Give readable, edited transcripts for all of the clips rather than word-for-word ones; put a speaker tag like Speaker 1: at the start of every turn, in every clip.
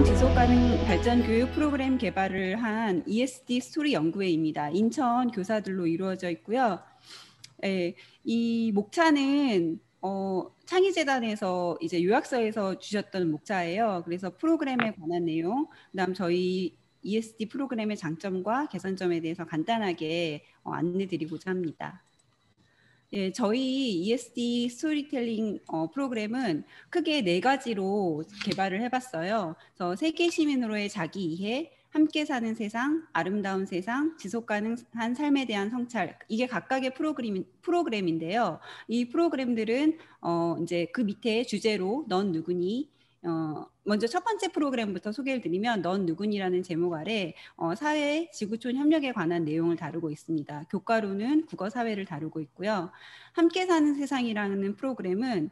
Speaker 1: 환경 지속 가능 발전 교육 프로그램 개발을 한 ESD 스토리 연구회입니다. 인천 교사들로 이루어져 있고요. 이 목차는 창의재단에서 이제 요약서에서 주셨던 목차예요. 그래서 프로그램에 관한 내용, 그다음 저희 ESD 프로그램의 장점과 개선점에 대해서 간단하게 안내드리고자 합니다. 예, 저희 ESD 스토리텔링 프로그램은 크게 4가지로 개발을 해봤어요. 그래서 세계 시민으로의 자기 이해, 함께 사는 세상, 아름다운 세상, 지속 가능한 삶에 대한 성찰, 이게 각각의 프로그램인데요. 이 프로그램들은 이제 그 밑에 주제로 넌 누구니? 먼저 첫 번째 프로그램부터 소개를 드리면 넌 누구니라는 제목 아래 사회, 지구촌 협력에 관한 내용을 다루고 있습니다. 교과로는 국어 사회를 다루고 있고요. 함께 사는 세상이라는 프로그램은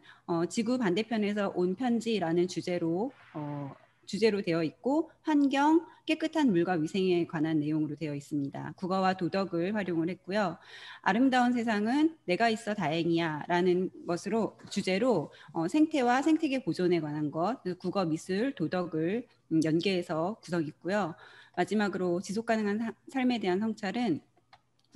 Speaker 1: 지구 반대편에서 온 편지라는 주제로 되어 있고 환경, 깨끗한 물과 위생에 관한 내용으로 되어 있습니다. 국어와 도덕을 활용을 했고요. 아름다운 세상은 내가 있어 다행이야 라는 것으로 주제로 생태와 생태계 보존에 관한 것, 국어, 미술, 도덕을 연계해서 구성했고요. 마지막으로 지속 가능한 삶에 대한 성찰은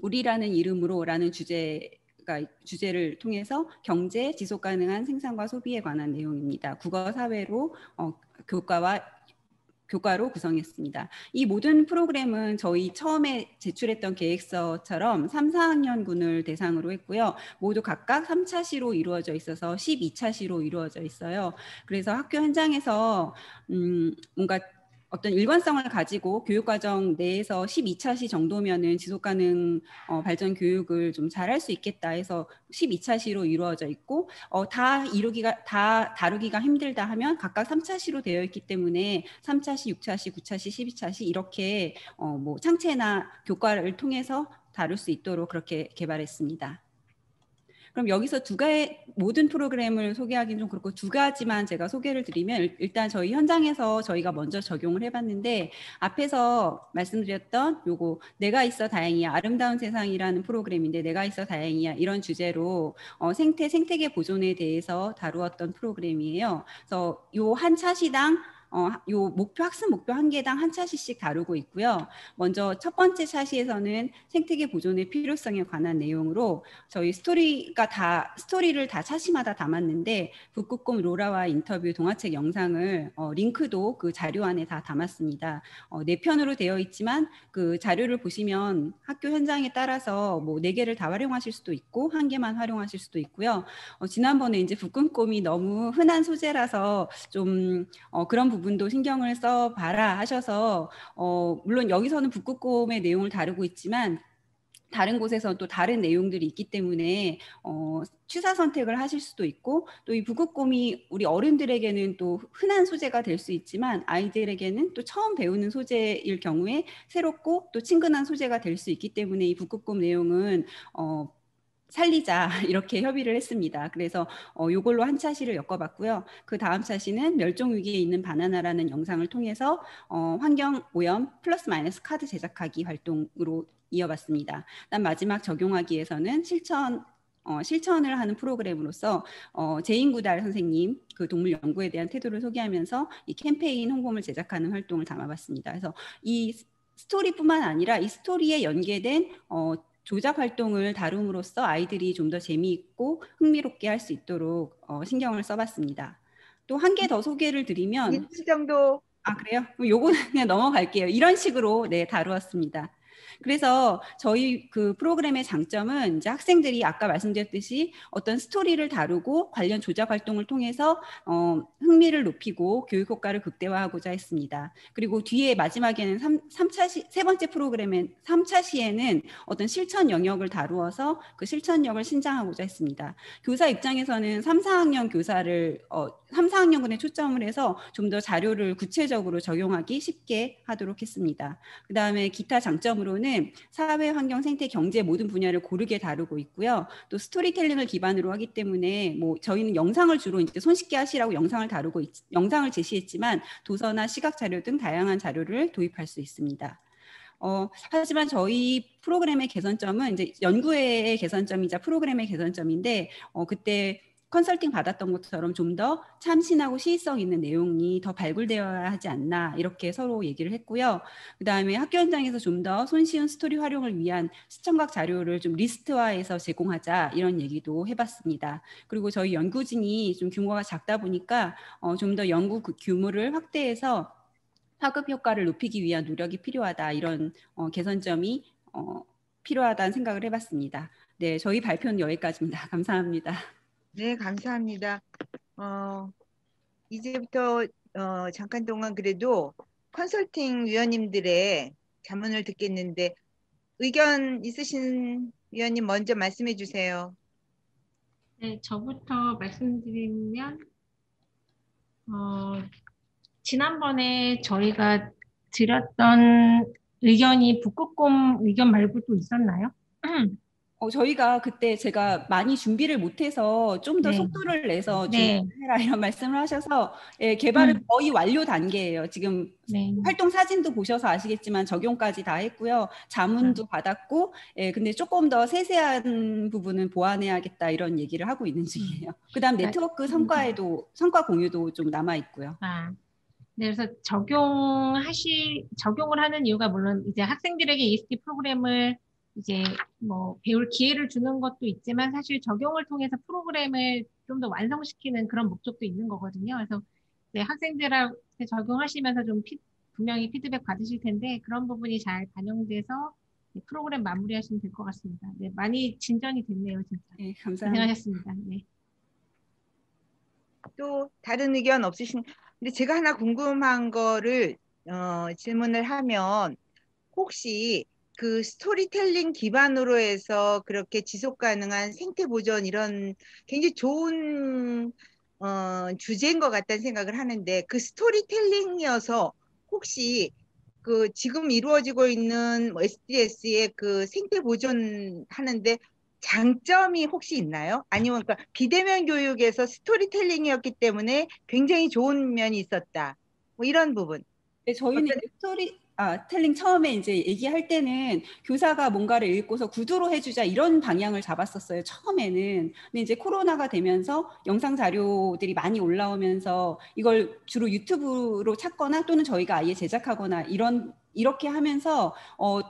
Speaker 1: 우리라는 이름으로 라는 주제를 통해서 경제, 지속 가능한 생산과 소비에 관한 내용입니다. 국어 사회로 교과로 구성했습니다. 이 모든 프로그램은 저희 처음에 제출했던 계획서처럼 3, 4학년군을 대상으로 했고요. 모두 각각 3차 시로 이루어져 있어서 12차 시로 이루어져 있어요. 그래서 학교 현장에서 뭔가 어떤 일관성을 가지고 교육과정 내에서 12차 시 정도면은 지속가능 발전 교육을 좀 잘할 수 있겠다 해서 12차 시로 이루어져 있고 다 다루기가 힘들다 하면 각각 3차 시로 되어 있기 때문에 3차 시, 6차 시, 9차 시, 12차 시 이렇게 뭐 창체나 교과를 통해서 다룰 수 있도록 그렇게 개발했습니다. 그럼 여기서 모든 프로그램을 소개하기는 좀 그렇고 2가지만 제가 소개를 드리면 일단 저희 현장에서 저희가 먼저 적용을 해봤는데 앞에서 말씀드렸던 요거 내가 있어 다행이야 아름다운 세상이라는 프로그램인데 내가 있어 다행이야 이런 주제로 생태계 보존에 대해서 다루었던 프로그램이에요. 그래서 요 한 차시당 요 학습 목표 1개당 한 차시씩 다루고 있고요. 먼저 첫 번째 차시에서는 생태계 보존의 필요성에 관한 내용으로 저희 스토리를 다 차시마다 담았는데 북극곰 로라와 인터뷰 동화책 영상을 링크도 그 자료 안에 다 담았습니다. 4편으로 되어 있지만 그 자료를 보시면 학교 현장에 따라서 뭐 4개를 다 활용하실 수도 있고 1개만 활용하실 수도 있고요. 지난번에 이제 북극곰이 너무 흔한 소재라서 좀 그런 부분도 신경을 써봐라 하셔서 물론 여기서는 북극곰의 내용을 다루고 있지만 다른 곳에서 또 다른 내용들이 있기 때문에 취사 선택을 하실 수도 있고 또 이 북극곰이 우리 어른들에게는 또 흔한 소재가 될 수 있지만 아이들에게는 또 처음 배우는 소재일 경우에 새롭고 또 친근한 소재가 될 수 있기 때문에 이 북극곰 내용은 살리자 이렇게 협의를 했습니다. 그래서 이걸로 한 차시를 엮어봤고요. 그 다음 차시는 멸종위기에 있는 바나나라는 영상을 통해서 환경오염 플러스 마이너스 카드 제작하기 활동으로 이어봤습니다. 그다음 마지막 적용하기에서는 실천을 하는 프로그램으로서 제인구달 선생님 그 동물 연구에 대한 태도를 소개하면서 이 캠페인 홍보물 제작하는 활동을 담아봤습니다. 그래서 이 스토리뿐만 아니라 이 스토리에 연계된 조작 활동을 다룸으로써 아이들이 좀 더 재미있고 흥미롭게 할 수 있도록 신경을 써봤습니다. 또 1개 더 소개를 드리면
Speaker 2: 2주 정도.
Speaker 1: 아 그래요? 그럼 요거는 그냥 넘어갈게요. 이런 식으로 네 다루었습니다. 그래서 저희 그 프로그램의 장점은 이제 학생들이 아까 말씀드렸듯이 어떤 스토리를 다루고 관련 조작 활동을 통해서 흥미를 높이고 교육 효과를 극대화하고자 했습니다. 그리고 뒤에 마지막에는 3차 시, 세 번째 프로그램의 3차 시에는 어떤 실천 영역을 다루어서 그 실천력을 신장하고자 했습니다. 교사 입장에서는 3, 4학년 교사를 3, 4학년군에 초점을 해서 좀 더 자료를 구체적으로 적용하기 쉽게 하도록 했습니다. 그 다음에 기타 장점으로는 사회, 환경, 생태, 경제 모든 분야를 고르게 다루고 있고요. 또 스토리텔링을 기반으로 하기 때문에 뭐 저희는 영상을 주로 이제 손쉽게 하시라고 영상을 제시했지만 도서나 시각 자료 등 다양한 자료를 도입할 수 있습니다. 하지만 저희 프로그램의 개선점은 이제 연구회의 개선점이자 프로그램의 개선점인데 그때 컨설팅 받았던 것처럼 좀 더 참신하고 시의성 있는 내용이 더 발굴되어야 하지 않나 이렇게 서로 얘기를 했고요. 그다음에 학교 현장에서 좀 더 손쉬운 스토리 활용을 위한 시청각 자료를 좀 리스트화해서 제공하자 이런 얘기도 해봤습니다. 그리고 저희 연구진이 좀 규모가 작다 보니까 좀 더 연구 규모를 확대해서 파급 효과를 높이기 위한 노력이 필요하다 이런 개선점이 필요하다는 생각을 해봤습니다. 네, 저희 발표는 여기까지입니다. 감사합니다.
Speaker 2: 네, 감사합니다. 이제부터 잠깐 동안 그래도 컨설팅 위원님들의 자문을 듣겠는데 의견 있으신 위원님 먼저 말씀해 주세요.
Speaker 3: 네, 저부터 말씀드리면 지난번에 저희가 드렸던 의견이 북극곰 의견 말고도 있었나요?
Speaker 1: 저희가 그때 제가 많이 준비를 못해서 좀 더
Speaker 3: 네.
Speaker 1: 속도를 내서
Speaker 3: 네.
Speaker 1: 준비해라 이런 말씀을 하셔서 예, 개발은 거의 완료 단계예요. 지금
Speaker 3: 네.
Speaker 1: 활동 사진도 보셔서 아시겠지만 적용까지 다 했고요. 자문도 받았고 예, 근데 조금 더 세세한 부분은 보완해야겠다 이런 얘기를 하고 있는 중이에요. 그다음 네트워크 성과 공유도 좀 남아 있고요.
Speaker 3: 네, 그래서 적용을 하는 이유가 물론 이제 학생들에게 ESD 프로그램을 이제 뭐 배울 기회를 주는 것도 있지만 사실 적용을 통해서 프로그램을 좀 더 완성시키는 그런 목적도 있는 거거든요. 그래서 네, 학생들한테 적용하시면서 좀 분명히 피드백 받으실 텐데 그런 부분이 잘 반영돼서 프로그램 마무리하시면 될 것 같습니다. 네, 많이 진전이 됐네요, 진짜.
Speaker 1: 네, 감사합니다.
Speaker 3: 고생하셨습니다. 네.
Speaker 2: 또 다른 의견 없으신? 근데 제가 하나 궁금한 거를 질문을 하면 혹시 그 스토리텔링 기반으로 해서 그렇게 지속 가능한 생태 보존 이런 굉장히 좋은 주제인 것 같다는 생각을 하는데 그 스토리텔링이어서 혹시 그 지금 이루어지고 있는 SDS의 그 생태 보존 하는데 장점이 혹시 있나요? 아니면 그러니까 비대면 교육에서 스토리텔링이었기 때문에 굉장히 좋은 면이 있었다. 뭐 이런 부분.
Speaker 1: 네, 저희는 이제 텔링 처음에 이제 얘기할 때는 교사가 뭔가를 읽고서 구두로 해주자 이런 방향을 잡았었어요. 처음에는. 근데 이제 코로나가 되면서 영상 자료들이 많이 올라오면서 이걸 주로 유튜브로 찾거나 또는 저희가 아예 제작하거나 이렇게 하면서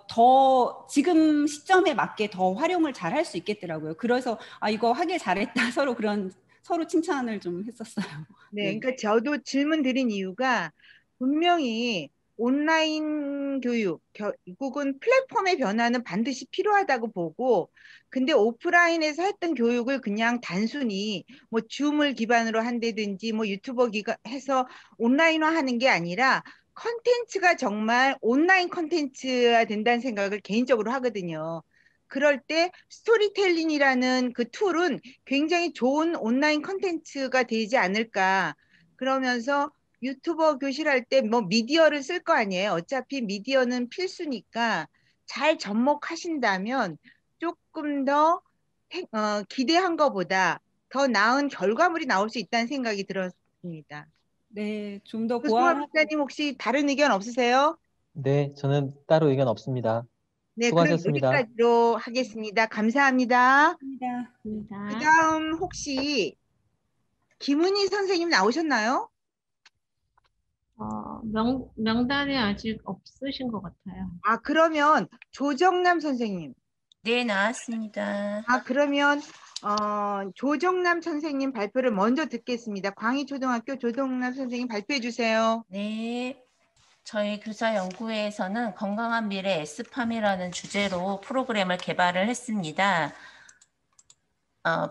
Speaker 1: 더 지금 시점에 맞게 더 활용을 잘 할 수 있겠더라고요. 그래서 이거 하길 잘했다 서로 칭찬을 좀 했었어요.
Speaker 2: 네, 그러니까 저도 질문 드린 이유가 분명히 온라인 교육, 결국은 플랫폼의 변화는 반드시 필요하다고 보고, 근데 오프라인에서 했던 교육을 그냥 단순히 뭐 줌을 기반으로 한다든지 뭐 유튜버 해서 온라인화 하는 게 아니라 컨텐츠가 정말 온라인 컨텐츠가 된다는 생각을 개인적으로 하거든요. 그럴 때 스토리텔링이라는 그 툴은 굉장히 좋은 온라인 컨텐츠가 되지 않을까. 그러면서 유튜버 교실할 때 뭐 미디어를 쓸 거 아니에요. 어차피 미디어는 필수니까 잘 접목하신다면 조금 더 기대한 것보다 더 나은 결과물이 나올 수 있다는 생각이 들었습니다.
Speaker 1: 네, 좀 더
Speaker 2: 조승화
Speaker 1: 보완하고.
Speaker 2: 박사님 혹시 다른 의견 없으세요?
Speaker 4: 네, 저는 따로 의견 없습니다.
Speaker 2: 네, 그럼
Speaker 4: 수고하셨습니다.
Speaker 2: 여기까지로 하겠습니다. 감사합니다.
Speaker 1: 감사합니다.
Speaker 2: 그 다음 혹시 김은희 선생님 나오셨나요?
Speaker 3: 명단에 아직 없으신 것 같아요.
Speaker 2: 그러면 조정남 선생님.
Speaker 5: 네, 나왔습니다.
Speaker 2: 그러면 조정남 선생님 발표를 먼저 듣겠습니다. 광희초등학교 조정남 선생님 발표해 주세요.
Speaker 5: 네, 저희 교사연구회에서는 건강한 미래 S팜이라는 주제로 프로그램을 개발을 했습니다.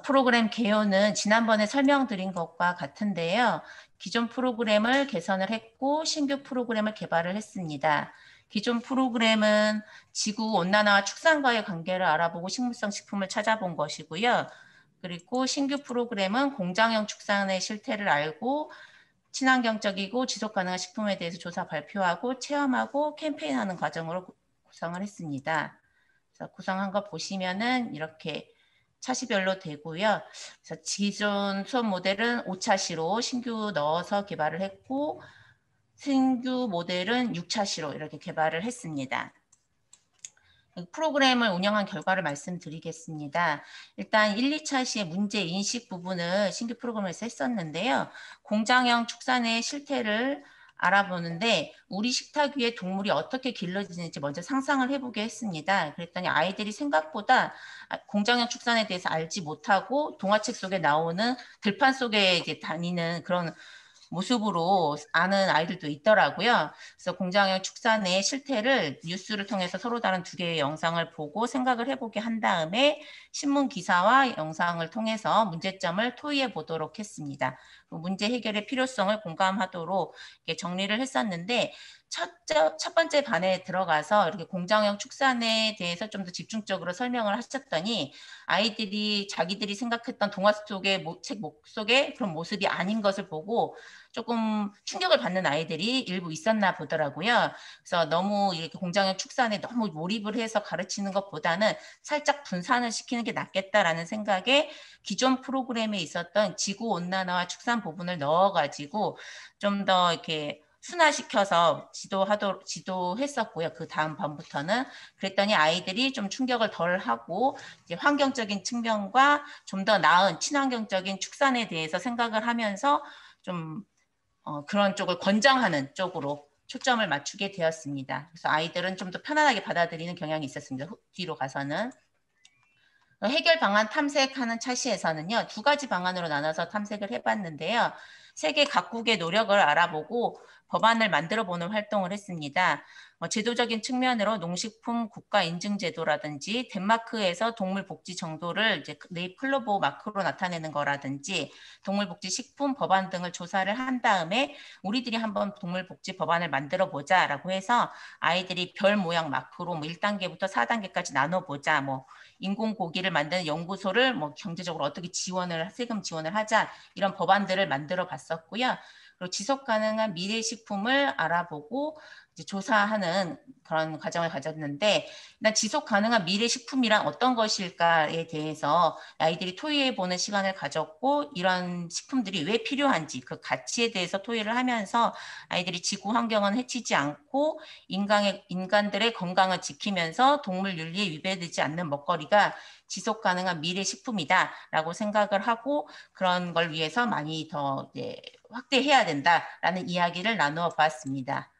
Speaker 5: 프로그램 개요는 지난번에 설명드린 것과 같은데요. 기존 프로그램을 개선을 했고 신규 프로그램을 개발을 했습니다. 기존 프로그램은 지구 온난화와 축산과의 관계를 알아보고 식물성 식품을 찾아본 것이고요. 그리고 신규 프로그램은 공장형 축산의 실태를 알고 친환경적이고 지속가능한 식품에 대해서 조사 발표하고 체험하고 캠페인하는 과정으로 구성을 했습니다. 그래서 구성한 거 보시면은 이렇게 차시별로 되고요. 그래서 기존 수업 모델은 5차시로 신규 넣어서 개발을 했고 신규 모델은 6차시로 이렇게 개발을 했습니다. 프로그램을 운영한 결과를 말씀드리겠습니다. 일단 1, 2차 시의 문제 인식 부분을 신규 프로그램에서 했었는데요. 공장형 축산의 실태를 알아보는데 우리 식탁 위에 동물이 어떻게 길러지는지 먼저 상상을 해보게 했습니다. 그랬더니 아이들이 생각보다 공장형 축산에 대해서 알지 못하고 동화책 속에 나오는 들판 속에 이제 다니는 그런 모습으로 아는 아이들도 있더라고요. 그래서 공장형 축산의 실태를 뉴스를 통해서 서로 다른 두 개의 영상을 보고 생각을 해보게 한 다음에 신문 기사와 영상을 통해서 문제점을 토의해 보도록 했습니다. 문제 해결의 필요성을 공감하도록 이렇게 정리를 했었는데 첫 번째 반에 들어가서 이렇게 공장형 축산에 대해서 좀 더 집중적으로 설명을 하셨더니 아이들이 자기들이 생각했던 동화 속의 책 속의 그런 모습이 아닌 것을 보고 조금 충격을 받는 아이들이 일부 있었나 보더라고요. 그래서 너무 이렇게 공장형 축산에 너무 몰입을 해서 가르치는 것보다는 살짝 분산을 시키는 게 낫겠다라는 생각에 기존 프로그램에 있었던 지구온난화와 축산 부분을 넣어가지고 좀 더 이렇게 순화시켜서 지도했었고요. 그 다음 반부터는 그랬더니 아이들이 좀 충격을 덜 하고 이제 환경적인 측면과 좀 더 나은 친환경적인 축산에 대해서 생각을 하면서 좀 그런 쪽을 권장하는 쪽으로 초점을 맞추게 되었습니다. 그래서 아이들은 좀 더 편안하게 받아들이는 경향이 있었습니다. 뒤로 가서는. 해결 방안 탐색하는 차시에서는요. 두 가지 방안으로 나눠서 탐색을 해봤는데요. 세계 각국의 노력을 알아보고 법안을 만들어 보는 활동을 했습니다. 제도적인 측면으로 농식품 국가 인증 제도라든지 덴마크에서 동물 복지 정도를 이제 네잎 클로버 마크로 나타내는 거라든지 동물 복지 식품 법안 등을 조사를 한 다음에 우리들이 한번 동물 복지 법안을 만들어 보자라고 해서 아이들이 별 모양 마크로 1단계부터 4단계까지 나눠 보자. 인공 고기를 만드는 연구소를 경제적으로 어떻게 세금 지원을 하자 이런 법안들을 만들어 봤었고요. 그리고 지속 가능한 미래 식품을 알아보고 이제 조사하는 그런 과정을 가졌는데 일단 지속 가능한 미래 식품이란 어떤 것일까에 대해서 아이들이 토의해보는 시간을 가졌고 이런 식품들이 왜 필요한지 그 가치에 대해서 토의를 하면서 아이들이 지구 환경은 해치지 않고 인간들의 건강을 지키면서 동물 윤리에 위배되지 않는 먹거리가 지속 가능한 미래 식품이다라고 생각을 하고 그런 걸 위해서 많이 더 확대해야 된다라는 이야기를 나누어 봤습니다.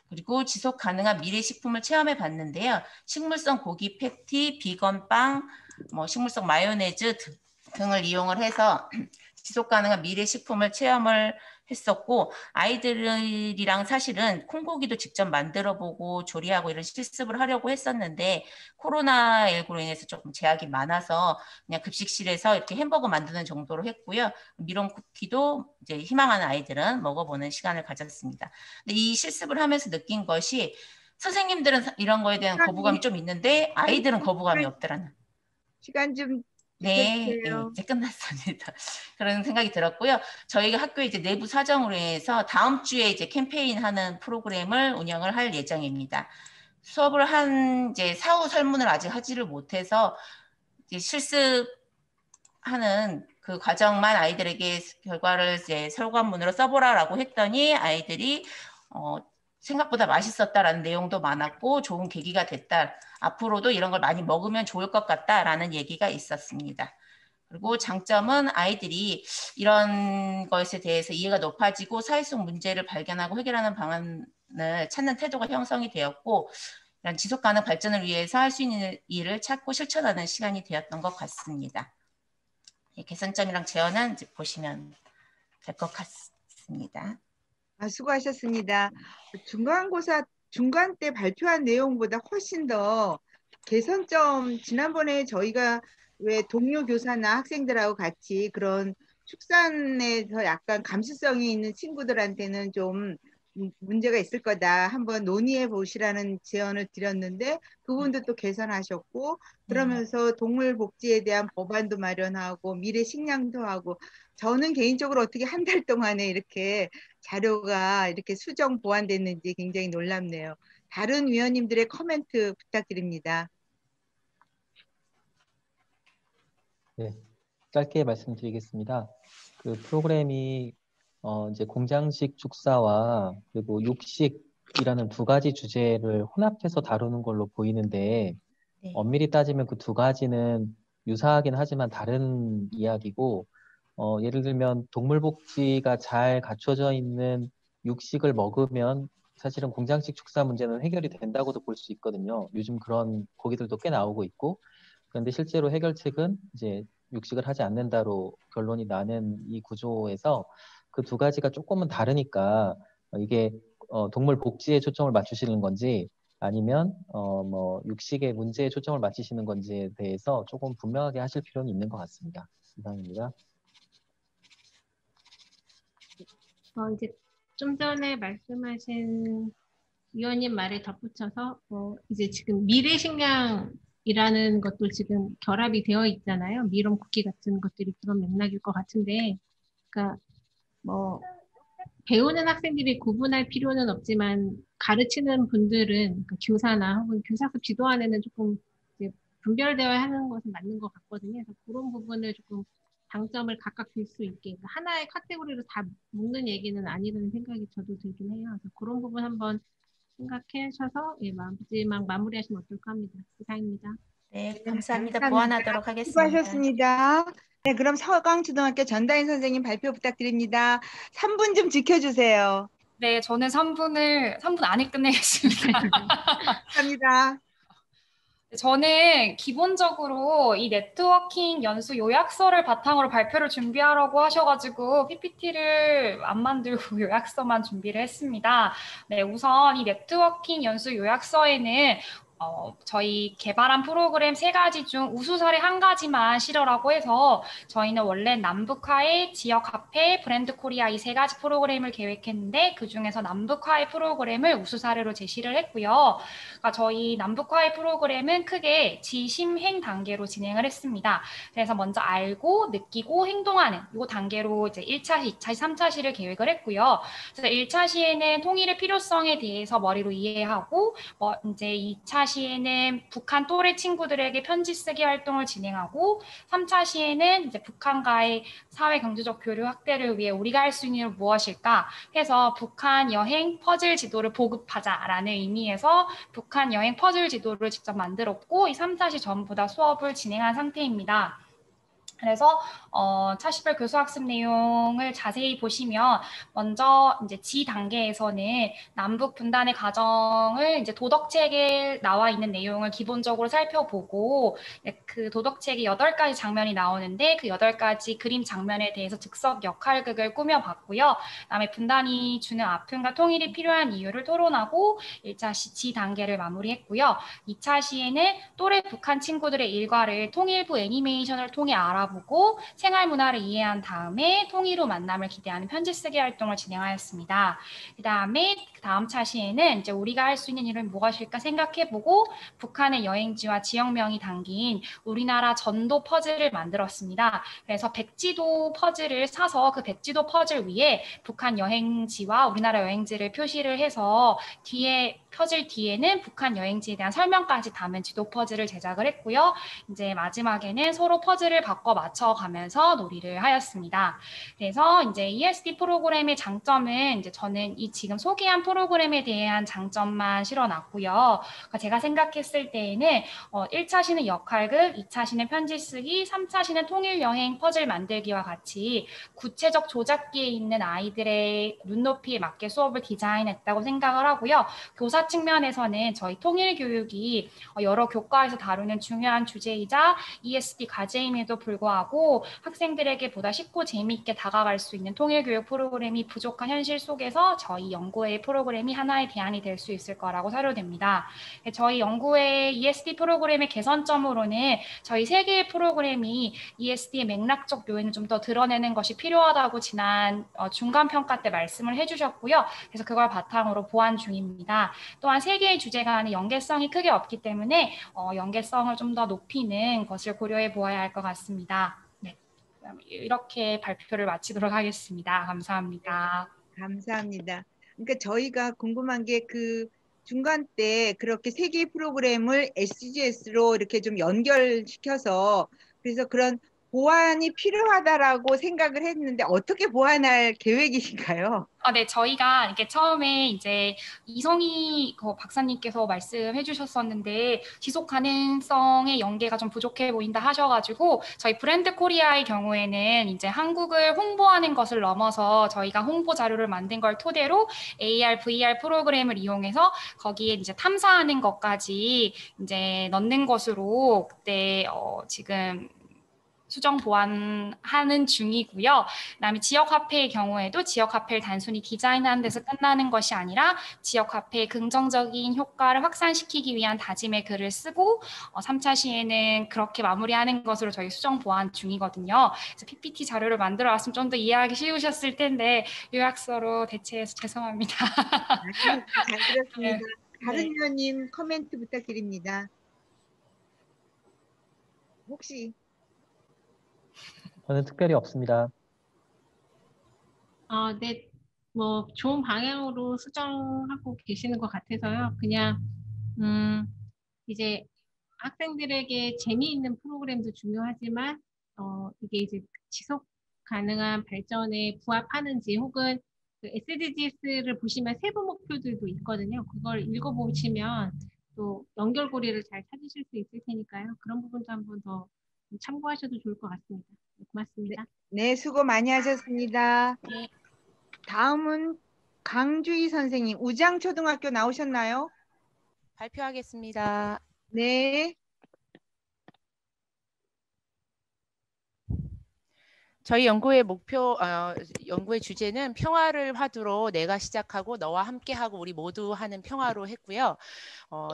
Speaker 5: 그리고 지속 가능한 미래 식품을 체험해 봤는데요. 식물성 고기 패티, 비건 빵, 식물성 마요네즈 등을 이용을 해서 지속 가능한 미래 식품을 체험을 했었고 아이들이랑 사실은 콩고기도 직접 만들어 보고 조리하고 이런 실습을 하려고 했었는데 코로나19로 인해서 조금 제약이 많아서 그냥 급식실에서 이렇게 햄버거 만드는 정도로 했고요. 미론 쿠키도 이제 희망하는 아이들은 먹어보는 시간을 가졌습니다. 근데 이 실습을 하면서 느낀 것이 선생님들은 이런 거에 대한 거부감이 좀 있는데 아이들은 거부감이 없더라는.
Speaker 2: 시간 좀
Speaker 5: 네,
Speaker 2: 지켜주세요.
Speaker 5: 이제 끝났습니다. 그런 생각이 들었고요. 저희가 학교에 이제 내부 사정으로 해서 다음 주에 이제 캠페인 하는 프로그램을 운영을 할 예정입니다. 수업을 이제 사후 설문을 아직 하지를 못해서 이제 실습하는 그 과정만 아이들에게 결과를 이제 설관문으로 써보라라고 했더니 아이들이 생각보다 맛있었다라는 내용도 많았고 좋은 계기가 됐다. 앞으로도 이런 걸 많이 먹으면 좋을 것 같다라는 얘기가 있었습니다. 그리고 장점은 아이들이 이런 것에 대해서 이해가 높아지고 사회 속 문제를 발견하고 해결하는 방안을 찾는 태도가 형성이 되었고 이런 지속 가능 발전을 위해서 할 수 있는 일을 찾고 실천하는 시간이 되었던 것 같습니다. 개선점이랑 제언은 이제 보시면 될 것 같습니다.
Speaker 2: 수고하셨습니다. 중간 때 발표한 내용보다 훨씬 더 개선점, 지난번에 저희가 왜 동료 교사나 학생들하고 같이 그런 축산에서 약간 감수성이 있는 친구들한테는 좀 문제가 있을 거다. 한번 논의해 보시라는 제언을 드렸는데 그분도 또 개선하셨고 그러면서 동물 복지에 대한 법안도 마련하고 미래 식량도 하고 저는 개인적으로 어떻게 한 달 동안에 이렇게 자료가 이렇게 수정 보완됐는지 굉장히 놀랍네요. 다른 위원님들의 코멘트 부탁드립니다.
Speaker 4: 네, 짧게 말씀드리겠습니다. 그 프로그램이 이제 공장식 축사와 그리고 육식 동물복이라는 두 가지 주제를 혼합해서 다루는 걸로 보이는데
Speaker 5: 네.
Speaker 4: 엄밀히 따지면 그 두 가지는 유사하긴 하지만 다른 이야기고 예를 들면 동물복지가 잘 갖춰져 있는 육식을 먹으면 사실은 공장식 축사 문제는 해결이 된다고도 볼 수 있거든요. 요즘 그런 고기들도 꽤 나오고 있고 그런데 실제로 해결책은 이제 육식을 하지 않는다로 결론이 나는 이 구조에서 그 두 가지가 조금은 다르니까 이게 동물 복지에 초점을 맞추시는 건지 아니면 뭐 육식의 문제에 초점을 맞추시는 건지에 대해서 조금 분명하게 하실 필요는 있는 것 같습니다. 이상입니다.
Speaker 3: 이제 좀 전에 말씀하신 위원님 말에 덧붙여서 이제 지금 미래식량이라는 것도 지금 결합이 되어 있잖아요. 미럼 쿠키 같은 것들이 그런 맥락일 것 같은데, 그러니까 뭐 배우는 학생들이 구분할 필요는 없지만 가르치는 분들은 그러니까 교사나 혹은 교사급 지도안에는 조금 이제 분별되어야 하는 것은 맞는 것 같거든요. 그래서 그런 부분을 조금 장점을 각각 줄 수 있게 그러니까 하나의 카테고리로 다 묶는 얘기는 아니라는 생각이 저도 들긴 해요. 그래서 그런 부분 한번 생각하셔서 예, 마지막 마무리하시면 어떨까 합니다. 이상입니다.
Speaker 5: 네, 감사합니다.
Speaker 2: 감사합니다.
Speaker 5: 보완하도록 하겠습니다.
Speaker 2: 수고하셨습니다. 네, 그럼 서강초등학교 전다인 선생님 발표 부탁드립니다. 3분 좀 지켜주세요.
Speaker 6: 네, 저는 3분 안에 끝내겠습니다.
Speaker 2: 감사합니다.
Speaker 6: 저는 기본적으로 이 네트워킹 연수 요약서를 바탕으로 발표를 준비하라고 하셔가지고 PPT를 안 만들고 요약서만 준비를 했습니다. 네, 우선 이 네트워킹 연수 요약서에는 저희 개발한 프로그램 3가지 중 우수 사례 1가지만 실으라고 해서 저희는 원래 남북화의 지역화폐, 브랜드 코리아 이 3가지 프로그램을 계획했는데 그중에서 남북화의 프로그램을 우수 사례로 제시를 했고요. 그러니까 저희 남북화의 프로그램은 크게 지심행 단계로 진행을 했습니다. 그래서 먼저 알고 느끼고 행동하는 이 단계로 이제 1차 시, 2차 시, 3차 시를 계획을 했고요. 그래서 1차 시에는 통일의 필요성에 대해서 머리로 이해하고 이제 2차 시에는 북한 또래 친구들에게 편지 쓰기 활동을 진행하고 3차 시에는 이제 북한과의 사회 경제적 교류 확대를 위해 우리가 할 수 있는 일은 무엇일까 해서 북한 여행 퍼즐 지도를 보급하자라는 의미에서 북한 여행 퍼즐 지도를 직접 만들었고 이 3, 4시 전부 다 수업을 진행한 상태입니다. 그래서 차시별 교수학습 내용을 자세히 보시면 먼저 이제 지 단계에서는 남북 분단의 과정을 이제 도덕책에 나와 있는 내용을 기본적으로 살펴보고 그 도덕책에 8가지 장면이 나오는데 그 8가지 그림 장면에 대해서 즉석 역할극을 꾸며봤고요. 그다음에 분단이 주는 아픔과 통일이 필요한 이유를 토론하고 1차 시 지 단계를 마무리했고요. 2차 시에는 또래 북한 친구들의 일과를 통일부 애니메이션을 통해 알아보고 생활 문화를 이해한 다음에 통일 후 만남을 기대하는 편지 쓰기 활동을 진행하였습니다. 그다음에 다음 차시에는 이제 우리가 할 수 있는 일은 무엇일까 생각해보고 북한의 여행지와 지역명이 담긴 우리나라 전도 퍼즐을 만들었습니다. 그래서 백지도 퍼즐을 사서 그 백지도 퍼즐 위에 북한 여행지와 우리나라 여행지를 표시를 해서 퍼즐 뒤에는 북한 여행지에 대한 설명까지 담은 지도 퍼즐을 제작을 했고요. 이제 마지막에는 서로 퍼즐을 바꿔 맞춰가면서 놀이를 하였습니다. 그래서 이제 ESD 프로그램의 장점은 이제 저는 이 지금 소개한 프로그램에 대한 장점만 실어놨고요. 그러니까 제가 생각했을 때에는 1차 시는 역할극, 2차 시는 편지 쓰기, 3차 시는 통일 여행 퍼즐 만들기와 같이 구체적 조작기에 있는 아이들의 눈높이에 맞게 수업을 디자인했다고 생각을 하고요. 교사 측면에서는 저희 통일 교육이 여러 교과에서 다루는 중요한 주제이자 ESD 과제임에도 불구하고 학생들에게 보다 쉽고 재미있게 다가갈 수 있는 통일 교육 프로그램이 부족한 현실 속에서 저희 연구회 프로그램이 하나의 대안이 될 수 있을 거라고 사료됩니다. 저희 연구회 ESD 프로그램의 개선점으로는 저희 3개의 프로그램이 ESD의 맥락적 요인을 좀 더 드러내는 것이 필요하다고 지난 중간평가 때 말씀을 해주셨고요. 그래서 그걸 바탕으로 보완 중입니다. 또한 3개의 주제 간의 연계성이 크게 없기 때문에 연계성을 좀 더 높이는 것을 고려해 보아야 할 것 같습니다. 네, 이렇게 발표를 마치도록 하겠습니다. 감사합니다.
Speaker 2: 감사합니다. 그러니까 저희가 궁금한 게 그 중간 때 그렇게 3개의 프로그램을 SGS로 이렇게 좀 연결시켜서 그래서 그런 보완이 필요하다라고 생각을 했는데 어떻게 보완할 계획이신가요?
Speaker 6: 네, 저희가 이게 처음에 이제 이성희 박사님께서 말씀해 주셨었는데 지속 가능성의 연계가 좀 부족해 보인다 하셔가지고 저희 브랜드 코리아의 경우에는 이제 한국을 홍보하는 것을 넘어서 저희가 홍보 자료를 만든 걸 토대로 AR, VR 프로그램을 이용해서 거기에 이제 탐사하는 것까지 이제 넣는 것으로 그때 지금 수정 보완하는 중이고요. 그다음에 지역 화폐의 경우에도 지역 화폐를 단순히 디자인하는 데서 끝나는 것이 아니라 지역 화폐의 긍정적인 효과를 확산시키기 위한 다짐의 글을 쓰고 3차 시에는 그렇게 마무리하는 것으로 저희 수정 보완 중이거든요. 그래서 PPT 자료를 만들어 왔으면 좀 더 이해하기 쉬우셨을 텐데 요약서로 대체해서 죄송합니다.
Speaker 2: 잘 들었습니다.
Speaker 6: 네.
Speaker 2: 다른 위원님 코멘트 부탁드립니다. 혹시
Speaker 4: 저는 특별히 없습니다.
Speaker 3: 네, 뭐 좋은 방향으로 수정하고 계시는 것 같아서요. 그냥 이제 학생들에게 재미있는 프로그램도 중요하지만 이게 이제 지속 가능한 발전에 부합하는지 혹은 그 SDGs를 보시면 세부 목표들도 있거든요. 그걸 읽어보시면 또 연결고리를 잘 찾으실 수 있을 테니까요. 그런 부분도 한번 더 참고하셔도 좋을 것 같습니다. 고맙습니다.
Speaker 2: 네, 수고 많이 하셨습니다.
Speaker 6: 네.
Speaker 2: 다음은 강주희 선생님, 우장초등학교 나오셨나요?
Speaker 7: 발표하겠습니다.
Speaker 2: 네.
Speaker 7: 저희 연구의 연구의 주제는 평화를 화두로 내가 시작하고 너와 함께하고 우리 모두 하는 평화로 했고요.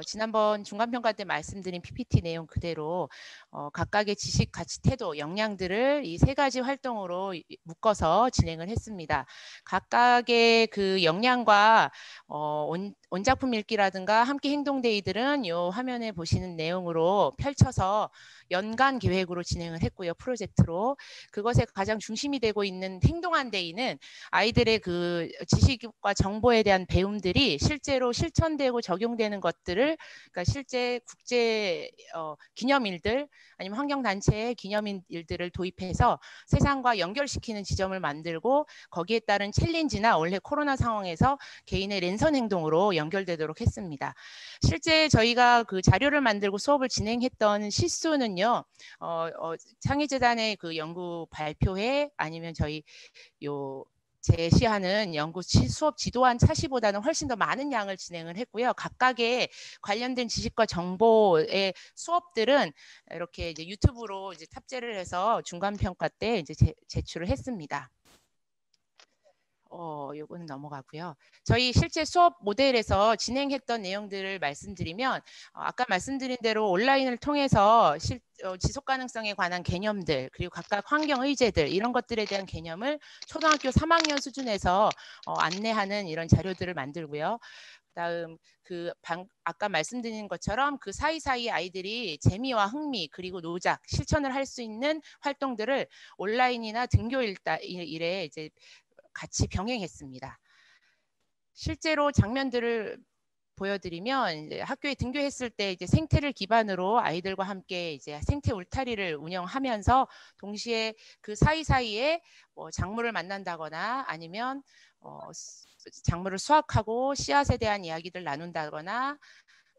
Speaker 7: 지난번 중간평가 때 말씀드린 PPT 내용 그대로 각각의 지식, 가치, 태도, 역량들을 이 세 가지 활동으로 묶어서 진행을 했습니다. 각각의 그 역량과 원작품 읽기라든가 함께 행동데이들은 이 화면에 보시는 내용으로 펼쳐서 연간 계획으로 진행을 했고요. 프로젝트로. 그것에 가장 중심이 되고 있는 행동한 데이는 아이들의 그 지식과 정보에 대한 배움들이 실제로 실천되고 적용되는 것들을 그러니까 실제 국제 기념일들 아니면 환경단체의 기념일들을 도입해서 세상과 연결시키는 지점을 만들고 거기에 따른 챌린지나 원래 코로나 상황에서 개인의 랜선 행동으로 연결되도록 했습니다. 실제 저희가 그 자료를 만들고 수업을 진행했던 시수는요. 창의재단의 그 연구 발표회 아니면 저희 제시하는 연구 수업 지도안 차시보다는 훨씬 더 많은 양을 진행을 했고요. 각각의 관련된 지식과 정보의 수업들은 이렇게 이제 유튜브로 이제 탑재를 해서 중간 평가 때 이제 제출을 했습니다. 요거는 넘어가고요. 저희 실제 수업 모델에서 진행했던 내용들을 말씀드리면 아까 말씀드린 대로 온라인을 통해서 지속 가능성에 관한 개념들 그리고 각각 환경 의제들 이런 것들에 대한 개념을 초등학교 3학년 수준에서 안내하는 이런 자료들을 만들고요. 그다음 아까 말씀드린 것처럼 그 사이사이 아이들이 재미와 흥미 그리고 노작 실천을 할 수 있는 활동들을 온라인이나 등교일에 이제 같이 병행했습니다. 실제로 장면들을 보여드리면 이제 학교에 등교했을 때 이제 생태를 기반으로 아이들과 함께 이제 생태 울타리를 운영하면서 동시에 그 사이사이에 작물을 만난다거나 아니면 작물을 수확하고 씨앗에 대한 이야기들 나눈다거나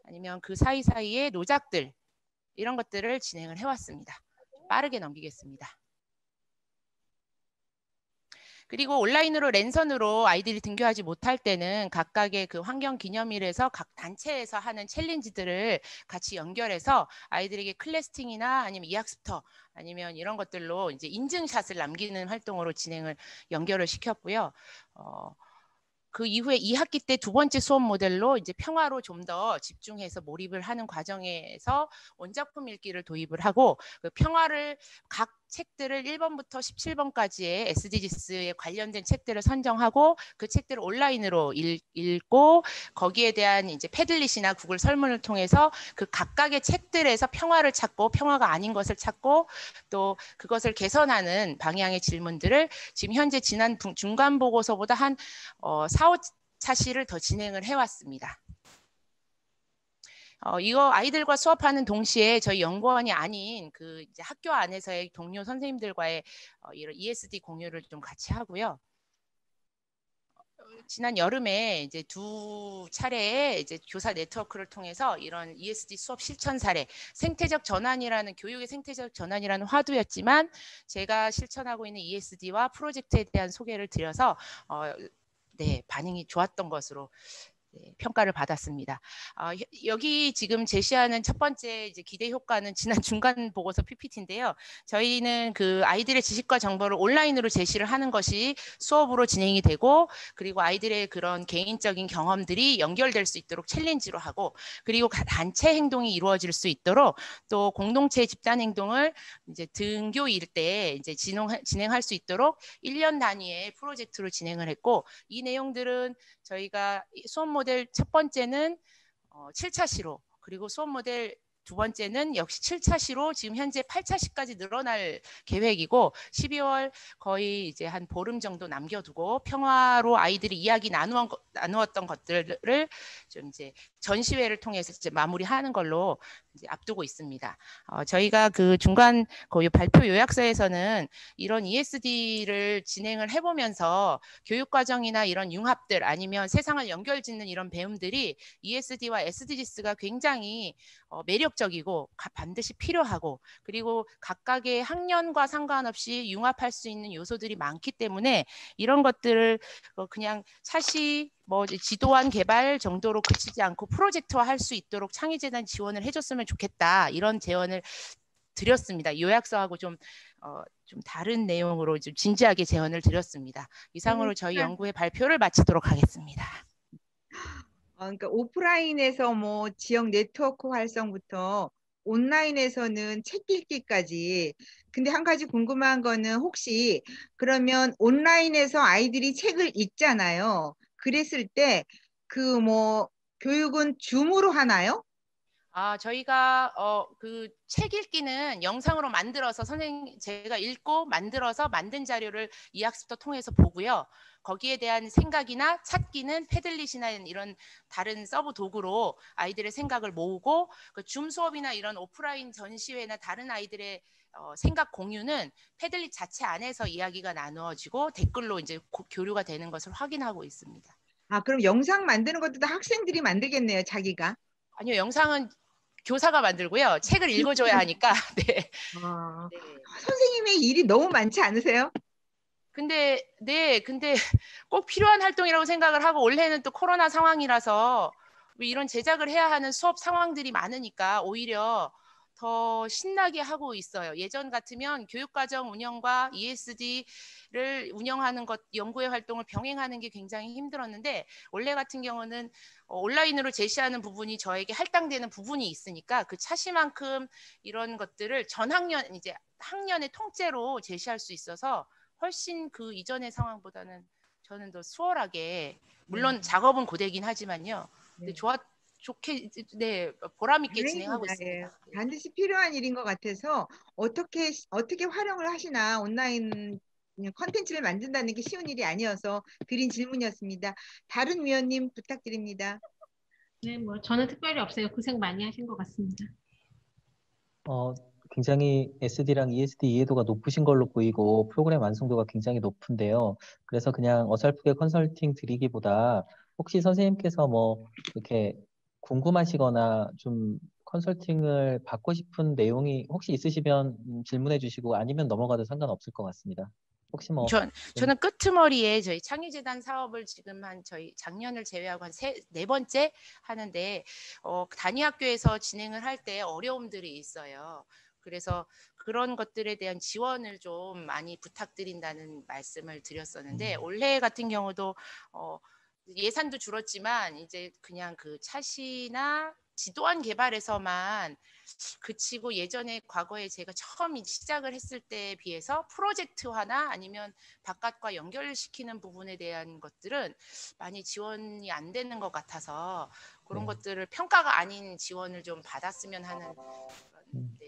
Speaker 7: 아니면 그 사이사이에 노작들 이런 것들을 진행을 해왔습니다. 빠르게 넘기겠습니다. 그리고 온라인으로 랜선으로 아이들이 등교하지 못할 때는 각각의 그 환경기념일에서 각 단체에서 하는 챌린지들을 같이 연결해서 아이들에게 클래스팅이나 아니면 이학습터 아니면 이런 것들로 이제 인증샷을 남기는 활동으로 연결을 시켰고요. 그 이후에 2학기 때 두 번째 수업 모델로 이제 평화로 좀 더 집중해서 몰입을 하는 과정에서 원작품 읽기를 도입을 하고 그 평화를 각 책들을 1번부터 17번까지의 SDGs에 관련된 책들을 선정하고 그 책들을 온라인으로 읽고 거기에 대한 이제 패들릿이나 구글 설문을 통해서 그 각각의 책들에서 평화를 찾고 평화가 아닌 것을 찾고 또 그것을 개선하는 방향의 질문들을 지금 현재 지난 중간 보고서보다 한 4, 5차시를 더 진행을 해왔습니다. 이거 아이들과 수업하는 동시에 저희 연구원이 아닌 그 이제 학교 안에서의 동료 선생님들과의 이런 ESD 공유를 좀 같이 하고요. 지난 여름에 이제 2차례의 이제 교사 네트워크를 통해서 이런 ESD 수업 실천 사례, 생태적 전환이라는 교육의 생태적 전환이라는 화두였지만 제가 실천하고 있는 ESD와 프로젝트에 대한 소개를 드려서 네, 반응이 좋았던 것으로 네, 평가를 받았습니다. 여기 지금 제시하는 첫 번째 이제 기대 효과는 지난 중간 보고서 PPT인데요. 저희는 그 아이들의 지식과 정보를 온라인으로 제시를 하는 것이 수업으로 진행이 되고, 그리고 아이들의 그런 개인적인 경험들이 연결될 수 있도록 챌린지로 하고, 그리고 단체 행동이 이루어질 수 있도록 또 공동체 집단 행동을 이제 등교일 때 이제 진행할 수 있도록 1년 단위의 프로젝트로 진행을 했고, 이 내용들은 저희가 수업 모델 첫 번째는 7차 시로, 그리고 수업 모델 두 번째는 역시 7차 시로 지금 현재 8차 시까지 늘어날 계획이고, 12월 거의 이제 한 보름 정도 남겨두고 평화로 아이들이 이야기 나누었던 것들을 좀 이제 전시회를 통해서 이제 마무리하는 걸로 이제 앞두고 있습니다. 저희가 그 중간 그 발표 요약서에서는 이런 ESD를 진행을 해보면서 교육과정이나 이런 융합들 아니면 세상을 연결짓는 이런 배움들이 ESD와 SDGs가 굉장히 매력적이고 반드시 필요하고, 그리고 각각의 학년과 상관없이 융합할 수 있는 요소들이 많기 때문에 이런 것들을 그냥 사시 뭐 지도안 개발 정도로 그치지 않고 프로젝트화 할 수 있도록 창의재단 지원을 해줬으면 좋겠다, 이런 제언을 드렸습니다. 요약서하고 좀 다른 내용으로 좀 진지하게 제언을 드렸습니다. 이상으로 저희 연구의 발표를 마치도록 하겠습니다.
Speaker 2: 그러니까 오프라인에서 뭐 지역 네트워크 활성부터 온라인에서는 책 읽기까지. 근데 한 가지 궁금한 거는 혹시 그러면 온라인에서 아이들이 책을 읽잖아요. 그랬을 때 그 뭐 교육은 줌으로 하나요?
Speaker 7: 저희가 그 책 읽기는 영상으로 만들어서 제가 읽고 만들어서 만든 자료를 이학습터 통해서 보고요. 거기에 대한 생각이나 찾기는 패들릿이나 이런 다른 서브 도구로 아이들의 생각을 모으고, 그 줌 수업이나 이런 오프라인 전시회나 다른 아이들의 생각 공유는 패들릿 자체 안에서 이야기가 나누어지고 댓글로 이제 교류가 되는 것을 확인하고 있습니다.
Speaker 2: 그럼 영상 만드는 것도 다 학생들이 만들겠네요, 자기가.
Speaker 7: 아니요, 영상은 교사가 만들고요. 책을 읽어줘야 하니까. 네.
Speaker 2: 네. 선생님의 일이 너무 많지 않으세요?
Speaker 7: 근데 꼭 필요한 활동이라고 생각을 하고, 올해는 또 코로나 상황이라서 이런 제작을 해야 하는 수업 상황들이 많으니까 오히려 더 신나게 하고 있어요. 예전 같으면 교육과정 운영과 ESD를 운영하는 것, 연구의 활동을 병행하는 게 굉장히 힘들었는데, 올해 같은 경우는 온라인으로 제시하는 부분이 저에게 할당되는 부분이 있으니까 그 차시만큼 이런 것들을 전 학년, 이제 학년의 통째로 제시할 수 있어서 훨씬 그 이전의 상황보다는 저는 더 수월하게, 물론 작업은 고되긴 하지만요. 근데 좋게, 네, 보람 있게 진행하고 있습니다.
Speaker 2: 반드시 필요한 일인 것 같아서 어떻게 활용을 하시나, 온라인 컨텐츠를 만든다는 게 쉬운 일이 아니어서 드린 질문이었습니다. 다른 위원님 부탁드립니다.
Speaker 3: 네, 뭐 저는 특별히 없어요. 고생 많이 하신 것 같습니다.
Speaker 4: 굉장히 SD랑 ESD 이해도가 높으신 걸로 보이고 프로그램 완성도가 굉장히 높은데요. 그래서 그냥 어설프게 컨설팅 드리기보다 혹시 선생님께서 뭐 이렇게 궁금하시거나 좀 컨설팅을 받고 싶은 내용이 혹시 있으시면 질문해 주시고, 아니면 넘어가도 상관없을 것 같습니다. 혹시 뭐
Speaker 7: 저는 끄트머리에 저희 창의재단 사업을 지금 저희 작년을 제외하고 한 네 번째 하는데, 단위 학교에서 진행을 할 때 어려움들이 있어요. 그래서 그런 것들에 대한 지원을 좀 많이 부탁드린다는 말씀을 드렸었는데, 올해 같은 경우도 예산도 줄었지만 이제 그냥 그 차시나 지도안 개발에서만 그치고, 예전에 과거에 제가 처음 시작을 했을 때에 비해서 프로젝트화나 아니면 바깥과 연결시키는 부분에 대한 것들은 많이 지원이 안 되는 것 같아서 그런 것들을 평가가 아닌 지원을 좀 받았으면 하는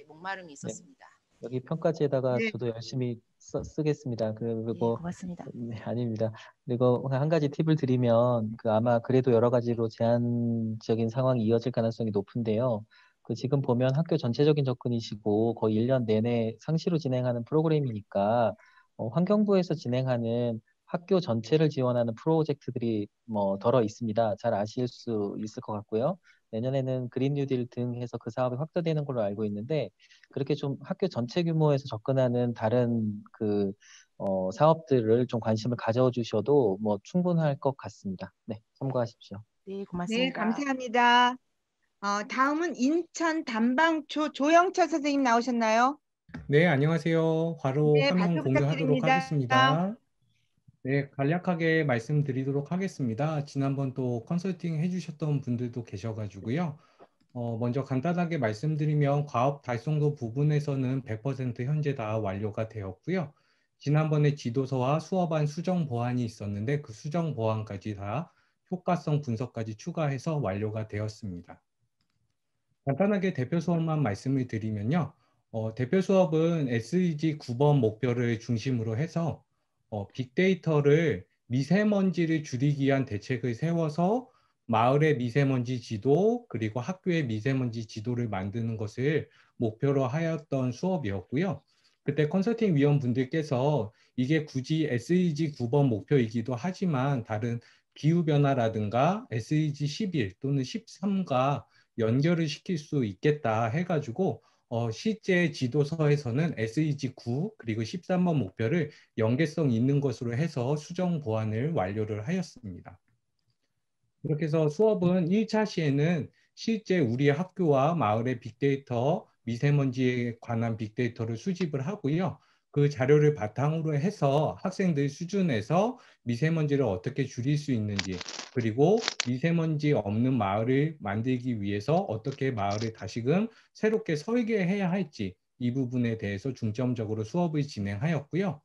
Speaker 7: 목마름이 있었습니다.
Speaker 4: 여기 평가지에다가 저도 열심히 쓰겠습니다.
Speaker 7: 네,
Speaker 4: 그리고
Speaker 7: 고맙습니다.
Speaker 4: 네, 아닙니다. 그리고 한 가지 팁을 드리면 아마 그래도 여러 가지로 제한적인 상황이 이어질 가능성이 높은데요. 지금 보면 학교 전체적인 접근이시고 거의 1년 내내 상시로 진행하는 프로그램이니까 환경부에서 진행하는 학교 전체를 지원하는 프로젝트들이 덜어 있습니다. 잘 아실 수 있을 것 같고요. 내년에는 그린 뉴딜 등 해서 그 사업이 확대되는 걸로 알고 있는데 그렇게 좀 학교 전체 규모에서 접근하는 다른 사업들을 좀 관심을 가져주셔도 충분할 것 같습니다. 네, 참고하십시오.
Speaker 7: 네,
Speaker 2: 네,
Speaker 7: 고맙습니다.
Speaker 2: 감사합니다. 다음은 인천 담방초 조영철 선생님 나오셨나요?
Speaker 8: 네, 안녕하세요. 바로
Speaker 2: 네,
Speaker 8: 화면
Speaker 2: 발표
Speaker 8: 공개하도록
Speaker 2: 부탁드립니다.
Speaker 8: 하겠습니다. 네, 간략하게 말씀드리도록 하겠습니다. 지난번 또 컨설팅 해주셨던 분들도 계셔가지고요. 먼저 간단하게 말씀드리면 과업 달성도 부분에서는 100% 현재 다 완료가 되었고요. 지난번에 지도서와 수업안 수정 보완이 있었는데 그 수정 보완까지 다 효과성 분석까지 추가해서 완료가 되었습니다. 간단하게 대표 수업만 말씀을 드리면요. 대표 수업은 SDG 9번 목표를 중심으로 해서 빅데이터를 미세먼지를 줄이기 위한 대책을 세워서 마을의 미세먼지 지도 그리고 학교의 미세먼지 지도를 만드는 것을 목표로 하였던 수업이었고요. 그때 컨설팅 위원분들께서 이게 굳이 SDG 9번 목표이기도 하지만 다른 기후변화라든가 SDG 11 또는 13과 연결을 시킬 수 있겠다 해가지고 실제 지도서에서는 SDG 9 그리고 13번 목표를 연계성 있는 것으로 해서 수정 보완을 완료를 하였습니다. 그렇게 해서 수업은 1차 시에는 실제 우리 학교와 마을의 빅데이터, 미세먼지에 관한 빅데이터를 수집을 하고요. 그 자료를 바탕으로 해서 학생들 수준에서 미세먼지를 어떻게 줄일 수 있는지, 그리고 미세먼지 없는 마을을 만들기 위해서 어떻게 마을을 다시금 새롭게 설계해야 할지 이 부분에 대해서 중점적으로 수업을 진행하였고요.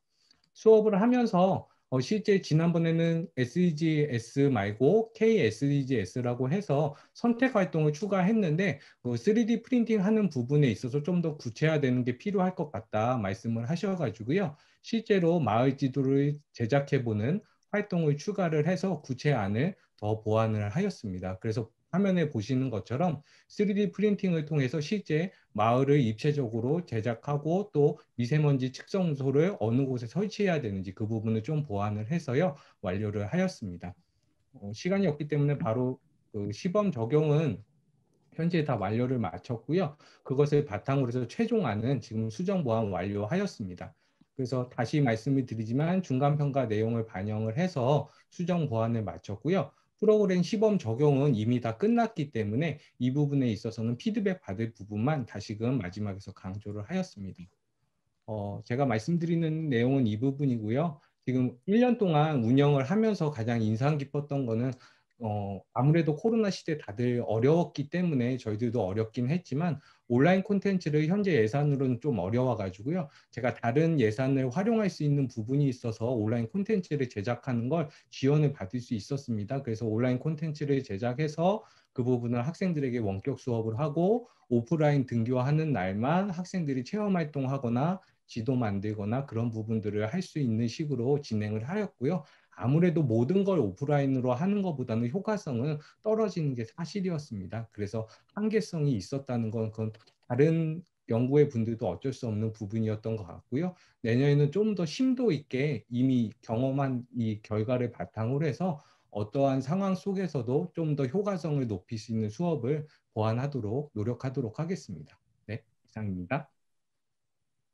Speaker 8: 수업을 하면서 실제 지난번에는 SDGs 말고 KSDGs라고 해서 선택 활동을 추가했는데 3D 프린팅 하는 부분에 있어서 좀 더 구체화되는 게 필요할 것 같다 말씀을 하셔가지고요. 실제로 마을 지도를 제작해보는 활동을 추가를 해서 구체안을 더 보완을 하였습니다. 그래서 화면에 보시는 것처럼 3D 프린팅을 통해서 실제 마을을 입체적으로 제작하고 또 미세먼지 측정소를 어느 곳에 설치해야 되는지 그 부분을 좀 보완을 해서요 완료를 하였습니다. 시간이 없기 때문에 바로 그 시범 적용은 현재 다 완료를 마쳤고요. 그것을 바탕으로 해서 최종안은 지금 수정 보완 완료하였습니다. 그래서 다시 말씀을 드리지만 중간평가 내용을 반영을 해서 수정 보완을 마쳤고요. 프로그램 시범 적용은 이미 다 끝났기 때문에 이 부분에 있어서는 피드백 받을 부분만 다시금 마지막에서 강조를 하였습니다. 제가 말씀드리는 내용은 이 부분이고요. 지금 1년 동안 운영을 하면서 가장 인상 깊었던 거는 아무래도 코로나 시대 다들 어려웠기 때문에 저희들도 어렵긴 했지만 온라인 콘텐츠를 현재 예산으로는 좀 어려워가지고요. 제가 다른 예산을 활용할 수 있는 부분이 있어서 온라인 콘텐츠를 제작하는 걸 지원을 받을 수 있었습니다. 그래서 온라인 콘텐츠를 제작해서 그 부분을 학생들에게 원격 수업을 하고 오프라인 등교하는 날만 학생들이 체험 활동하거나 지도 만들거나 그런 부분들을 할 수 있는 식으로 진행을 하였고요. 아무래도 모든 걸 오프라인으로 하는 것보다는 효과성은 떨어지는 게 사실이었습니다. 그래서 한계성이 있었다는 건 그건 다른 연구의 분들도 어쩔 수 없는 부분이었던 것 같고요. 내년에는 좀 더 심도 있게 이미 경험한 이 결과를 바탕으로 해서 어떠한 상황 속에서도 좀 더 효과성을 높일 수 있는 수업을 보완하도록 노력하도록 하겠습니다. 네, 이상입니다.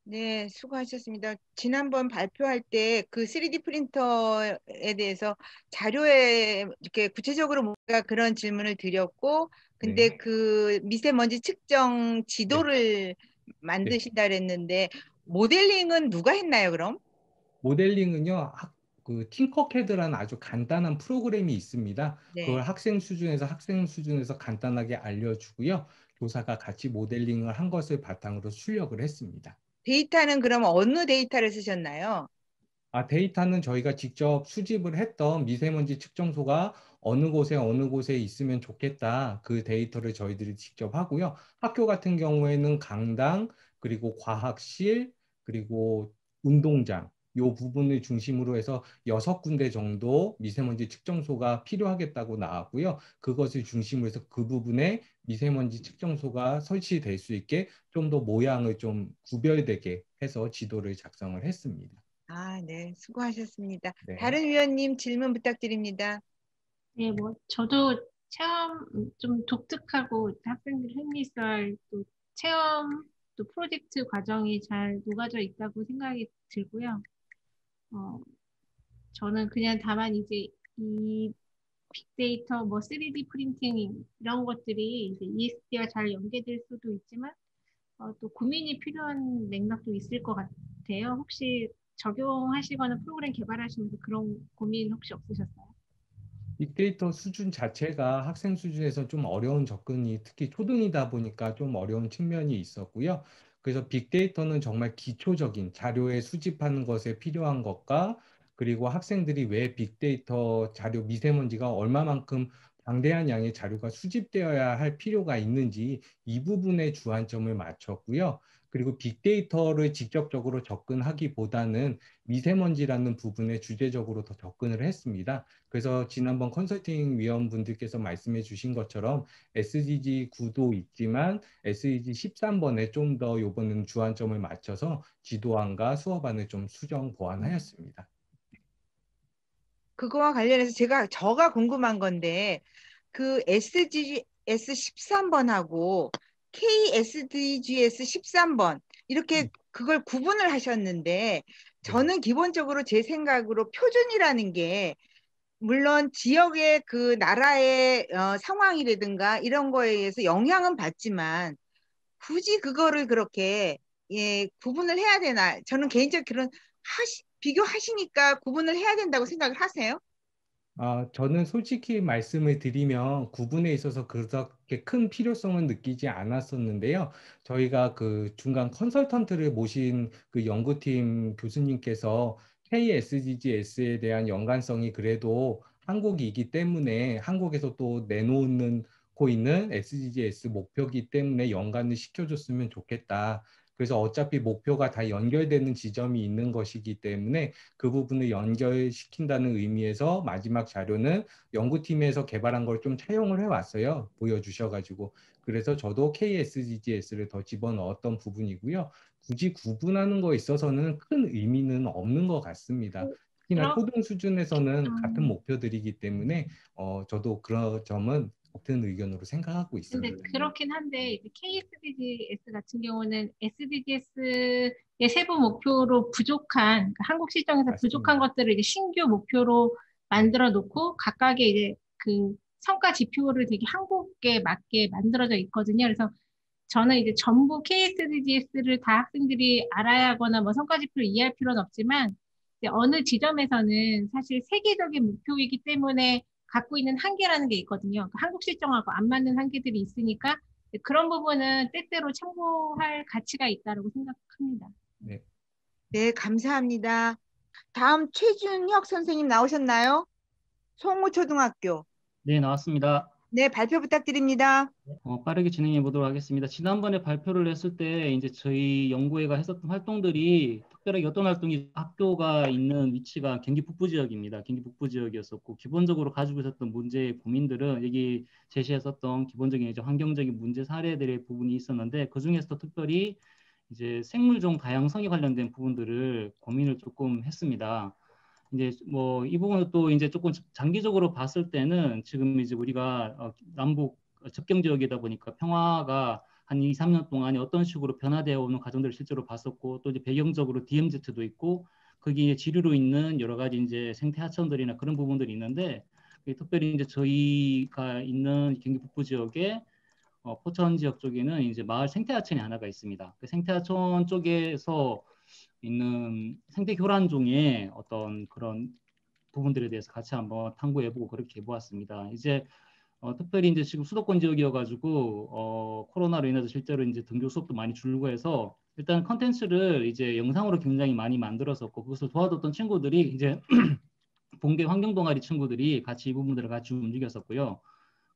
Speaker 2: 네, 수고하셨습니다. 지난번 발표할 때 그 3D 프린터에 대해서 자료에 이렇게 구체적으로 뭔가 그런 질문을 드렸고, 근데
Speaker 8: 네.
Speaker 2: 그 미세먼지 측정 지도를 만드신다 그랬는데, 모델링은 누가 했나요, 그럼?
Speaker 8: 모델링은요, 그 팅커캐드라는 아주 간단한 프로그램이 있습니다. 그걸
Speaker 2: 네.
Speaker 8: 학생 수준에서 간단하게 알려주고요. 교사가 같이 모델링을 한 것을 바탕으로 출력을 했습니다.
Speaker 2: 데이터는 그럼 어느 데이터를 쓰셨나요?
Speaker 8: 데이터는 저희가 직접 수집을 했던 미세먼지 측정소가 어느 곳에 있으면 좋겠다. 그 데이터를 저희들이 직접 하고요. 학교 같은 경우에는 강당, 그리고 과학실, 그리고 운동장 요 부분을 중심으로 해서 6군데 정도 미세먼지 측정소가 필요하겠다고 나왔고요. 그것을 중심으로 해서 그 부분에 미세먼지 측정소가 설치될 수 있게 좀 더 모양을 좀 구별되게 해서 지도를 작성을 했습니다.
Speaker 2: 아, 네, 수고하셨습니다.
Speaker 8: 네.
Speaker 2: 다른 위원님 질문 부탁드립니다.
Speaker 3: 네, 뭐 저도 체험 좀 독특하고 학생들 흥미있어할 또 체험 또 프로젝트 과정이 잘 녹아져 있다고 생각이 들고요. 저는 그냥 다만 이제 이 빅데이터, 뭐 3D 프린팅 이런 것들이 이제 ESD와 잘 연계될 수도 있지만 또 고민이 필요한 맥락도 있을 것 같아요. 혹시 적용하시거나 프로그램 개발하시면서 그런 고민 혹시 없으셨어요?
Speaker 8: 빅데이터 수준 자체가 학생 수준에서 좀 어려운 접근이 특히 초등이다 보니까 좀 어려운 측면이 있었고요. 그래서 빅데이터는 정말 기초적인 자료에 수집하는 것에 필요한 것과 그리고 학생들이 왜 빅데이터 자료 미세먼지가 얼마만큼 방대한 양의 자료가 수집되어야 할 필요가 있는지 이 부분에 주안점을 맞췄고요. 그리고 빅데이터를 직접적으로 접근하기보다는 미세먼지라는 부분에 주제적으로 더 접근을 했습니다. 그래서 지난번 컨설팅 위원분들께서 말씀해 주신 것처럼 SDG 9도 있지만 SDG 13번에 좀 더 이번은 주안점을 맞춰서 지도안과 수업안을 좀 수정 보완하였습니다.
Speaker 2: 그거와 관련해서 저가 궁금한 건데 그 SDGs 13번하고 KSDGs 13번 이렇게 그걸 구분을 하셨는데 저는 기본적으로 제 생각으로 표준이라는 게 물론 지역의 그 나라의 상황이라든가 이런 거에 의해서 영향은 받지만 굳이 그거를 그렇게 구분을 해야 되나? 저는 개인적으로 그런 비교하시니까 구분을 해야 된다고 생각을 하세요?
Speaker 8: 저는 솔직히 말씀을 드리면 구분에 있어서 그렇게 큰 필요성은 느끼지 않았었는데요. 저희가 그 중간 컨설턴트를 모신 그 연구팀 교수님께서 KSDGS에 대한 연관성이 그래도 한국이기 때문에 한국에서 또 내놓고 있는 SDGs 목표이기 때문에 연관을 시켜줬으면 좋겠다. 그래서 어차피 목표가 다 연결되는 지점이 있는 것이기 때문에 그 부분을 연결시킨다는 의미에서 마지막 자료는 연구팀에서 개발한 걸 좀 차용을 해왔어요. 보여주셔가지고. 그래서 저도 KSDGS를 더 집어넣었던 부분이고요. 굳이 구분하는 거에 있어서는 큰 의미는 없는 것 같습니다. 특히나 초등 수준에서는 같은 목표들이기 때문에 저도 그런 점은 같은 의견으로 생각하고 있습니다.
Speaker 3: 근데 그렇긴 한데 이제 KSDGs 같은 경우는 SDGs의 세부 목표로 부족한 그러니까 한국 시정에서
Speaker 8: 맞습니다.
Speaker 3: 부족한 것들을 이제 신규 목표로 만들어 놓고 각각의 이제 그 성과 지표를 되게 한국에 맞게 만들어져 있거든요. 그래서 저는 이제 전부 KSDGs를 다 학생들이 알아야 하거나 뭐 성과 지표를 이해할 필요는 없지만 이제 어느 지점에서는 사실 세계적인 목표이기 때문에 갖고 있는 한계라는 게 있거든요. 그러니까 한국 실정하고 안 맞는 한계들이 있으니까 그런 부분은 때때로 참고할 가치가 있다고 생각합니다.
Speaker 8: 네.
Speaker 2: 네, 감사합니다. 다음 최준혁 선생님 나오셨나요? 송우초등학교.
Speaker 9: 네, 나왔습니다.
Speaker 2: 네, 발표 부탁드립니다.
Speaker 9: 빠르게 진행해 보도록 하겠습니다. 지난번에 발표를 했을 때 이제 저희 연구회가 했었던 활동들이 특별하게 어떤 활동이 학교가 있는 위치가 경기 북부 지역입니다. 경기 북부 지역이었었고 기본적으로 가지고 있었던 문제의 고민들은 여기 제시했었던 기본적인 이제 환경적인 문제 사례들의 부분이 있었는데 그 중에서도 특별히 이제 생물종 다양성에 관련된 부분들을 고민을 조금 했습니다. 이제 뭐 이 부분은 또 이제 조금 장기적으로 봤을 때는 지금 이제 우리가 남북 접경 지역이다 보니까 평화가 한 2, 3년 동안에 어떤 식으로 변화되어 오는 과정들을 실제로 봤었고 또 이제 배경적으로 DMZ도 있고 거기에 지류로 있는 여러 가지 이제 생태 하천들이나 그런 부분들이 있는데 특별히 이제 저희가 있는 경기 북부 지역에 포천 지역 쪽에는 이제 마을 생태 하천이 하나가 있습니다. 그 생태 하천 쪽에서 있는 생태 교란종의 어떤 그런 부분들에 대해서 같이 한번 탐구해보고 그렇게 해보았습니다. 이제 특별히 이제 지금 수도권 지역이어가지고 코로나로 인해서 실제로 이제 등교 수업도 많이 줄고 해서 일단 컨텐츠를 이제 영상으로 굉장히 많이 만들었었고 그것을 도와줬던 친구들이 이제 본계 환경 동아리 친구들이 같이 이 부분들을 같이 움직였었고요.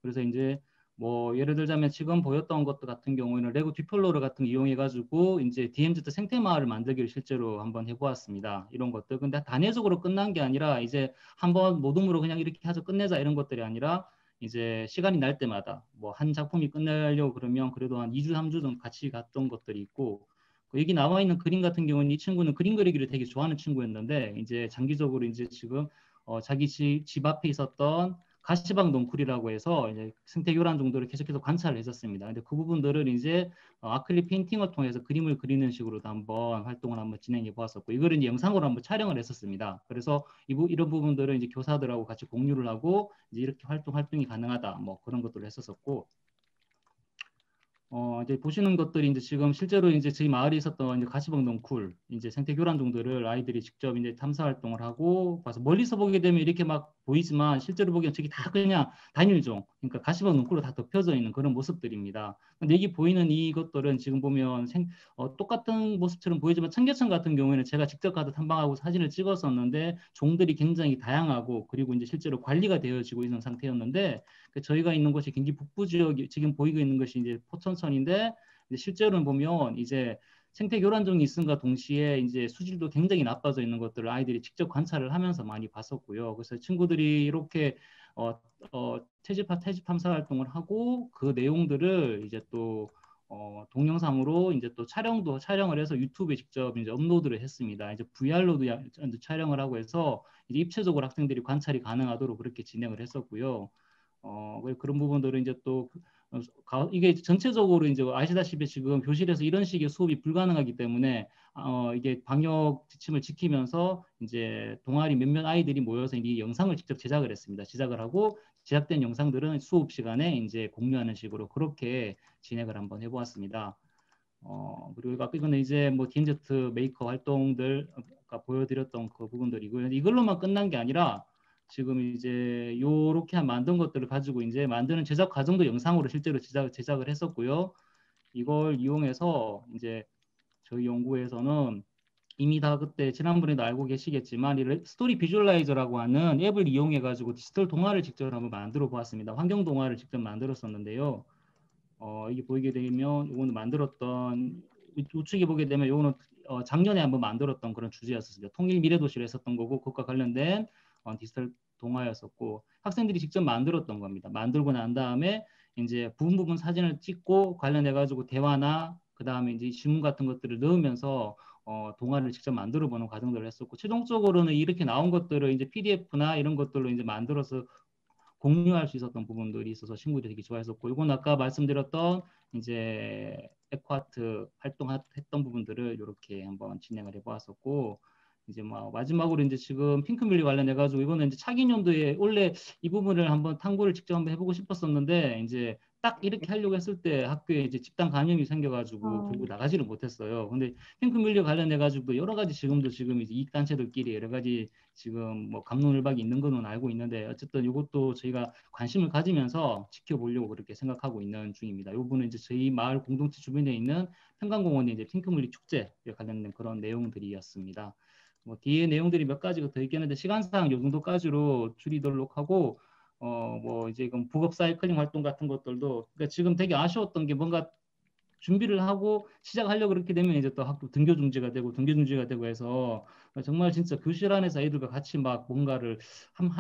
Speaker 9: 그래서 이제 뭐 예를 들자면 지금 보였던 것들 같은 경우에는 레고 디플로러 같은 거 이용해가지고 이제 DMZ 생태마을을 만들기를 실제로 한번 해보았습니다. 이런 것들. 근데 단회적으로 끝난 게 아니라 이제 한번 모둠으로 그냥 이렇게 해서 끝내자 이런 것들이 아니라 이제 시간이 날 때마다 뭐 한 작품이 끝내려고 그러면 그래도 한 2주, 3주 정도 같이 갔던 것들이 있고 여기 나와 있는 그림 같은 경우는 이 친구는 그림 그리기를 되게 좋아하는 친구였는데 이제 장기적으로 이제 지금 자기 집 앞에 있었던 가시방 넝쿨이라고 해서 이제 생태 교란 정도를 계속해서 관찰을 했었습니다. 근데 그 부분들을 이제 아크릴 페인팅을 통해서 그림을 그리는 식으로도 한번 활동을 한번 진행해 보았었고 이거를 이제 영상으로 한번 촬영을 했었습니다. 그래서 이런 부분들을 이제 교사들하고 같이 공유를 하고 이제 이렇게 활동이 가능하다 뭐 그런 것들을 했었었고 이제 보시는 것들이 이제 지금 실제로 이제 저희 마을에 있었던 이제 가시방 넝쿨 이제 생태 교란 종들을 아이들이 직접 이제 탐사 활동을 하고 봐서 멀리서 보게 되면 이렇게 막 보이지만 실제로 보기엔 저기 다 그냥 단일종 그러니까 가시방 넝쿨로 다 덮여져 있는 그런 모습들입니다. 근데 여기 보이는 이것들은 지금 보면 똑같은 모습처럼 보이지만 청계천 같은 경우에는 제가 직접 가서 탐방하고 사진을 찍었었는데 종들이 굉장히 다양하고 그리고 이제 실제로 관리가 되어지고 있는 상태였는데 저희가 있는 곳이 경기 북부 지역이 지금 보이고 있는 것이 이제 포천천인데 실제로는 보면 이제 생태 교란종이 있음과 동시에 이제 수질도 굉장히 나빠져 있는 것들을 아이들이 직접 관찰을 하면서 많이 봤었고요. 그래서 친구들이 이렇게 퇴집 탐사 활동을 하고 그 내용들을 이제 또 동영상으로 이제 또 촬영을 해서 유튜브에 직접 이제 업로드를 했습니다. 이제 VR로도 촬영을 하고 해서 이제 입체적으로 학생들이 관찰이 가능하도록 그렇게 진행을 했었고요. 그런 부분들은 이제 또 이게 전체적으로 이제 아시다시피 지금 교실에서 이런 식의 수업이 불가능하기 때문에 이게 방역 지침을 지키면서 이제 동아리 몇몇 아이들이 모여서 이 영상을 직접 제작을 했습니다. 제작을 하고 제작된 영상들은 수업 시간에 이제 공유하는 식으로 그렇게 진행을 한번 해보았습니다. 그리고 아까 이거는 이제 뭐 DMZ 메이커 활동들 아까 보여드렸던 그 부분들이고요. 이걸로만 끝난 게 아니라 지금 이제 요렇게 만든 것들을 가지고 이제 만드는 제작 과정도 영상으로 실제로 제작을 했었고요. 이걸 이용해서 이제 저희 연구에서는 이미 다 그때 지난번에도 알고 계시겠지만 이 스토리 비주얼라이저라고 하는 앱을 이용해 가지고 디지털 동화를 직접 한번 만들어 보았습니다. 환경 동화를 직접 만들었었는데요. 이게 보이게 되면 이거는 만들었던 우측에 보게 되면 이거는 작년에 한번 만들었던 그런 주제였었습니다. 통일 미래도시를 했었던 거고 그것과 관련된 디지털 동화였었고 학생들이 직접 만들었던 겁니다. 만들고 난 다음에 이제 부분 사진을 찍고 관련해 가지고 대화나 그 다음에 이제 질문 같은 것들을 넣으면서 동화를 직접 만들어 보는 과정들을 했었고 최종적으로는 이렇게 나온 것들을 이제 PDF나 이런 것들로 이제 만들어서 공유할 수 있었던 부분들이 있어서 친구들이 되게 좋아했었고 이건 아까 말씀드렸던 이제 에코아트 활동했던 부분들을 이렇게 한번 진행을 해보았었고 이제 뭐 마지막으로 이제 지금 핑크뮬리 관련해 가지고 이거는 이제 차기 연도에 원래 이 부분을 한번 탐구를 직접 한번 해보고 싶었었는데 이제 딱 이렇게 하려고 했을 때 학교에 이제 집단 감염이 생겨가지고 결국 나가지를 못했어요. 근데 핑크뮬리 관련해 가지고 여러 가지 지금 이제 이익 단체들끼리 여러 가지 지금 뭐 갑론을박이 있는 거는 알고 있는데 어쨌든 이것도 저희가 관심을 가지면서 지켜보려고 그렇게 생각하고 있는 중입니다. 이 부분은 이제 저희 마을 공동체 주변에 있는 평강공원의 이제 핑크뮬리 축제에 관련된 그런 내용들이었습니다. 뭐 뒤에 내용들이 몇 가지가 더 있겠는데 시간상 이 정도까지로 줄이도록 하고 뭐 이제 이건 북업 사이클링 활동 같은 것들도 그러니까 지금 되게 아쉬웠던 게 뭔가 준비를 하고 시작하려고 그렇게 되면 이제 또 학교 등교 중지가 되고 해서 정말 진짜 교실 안에서 애들과 같이 막 뭔가를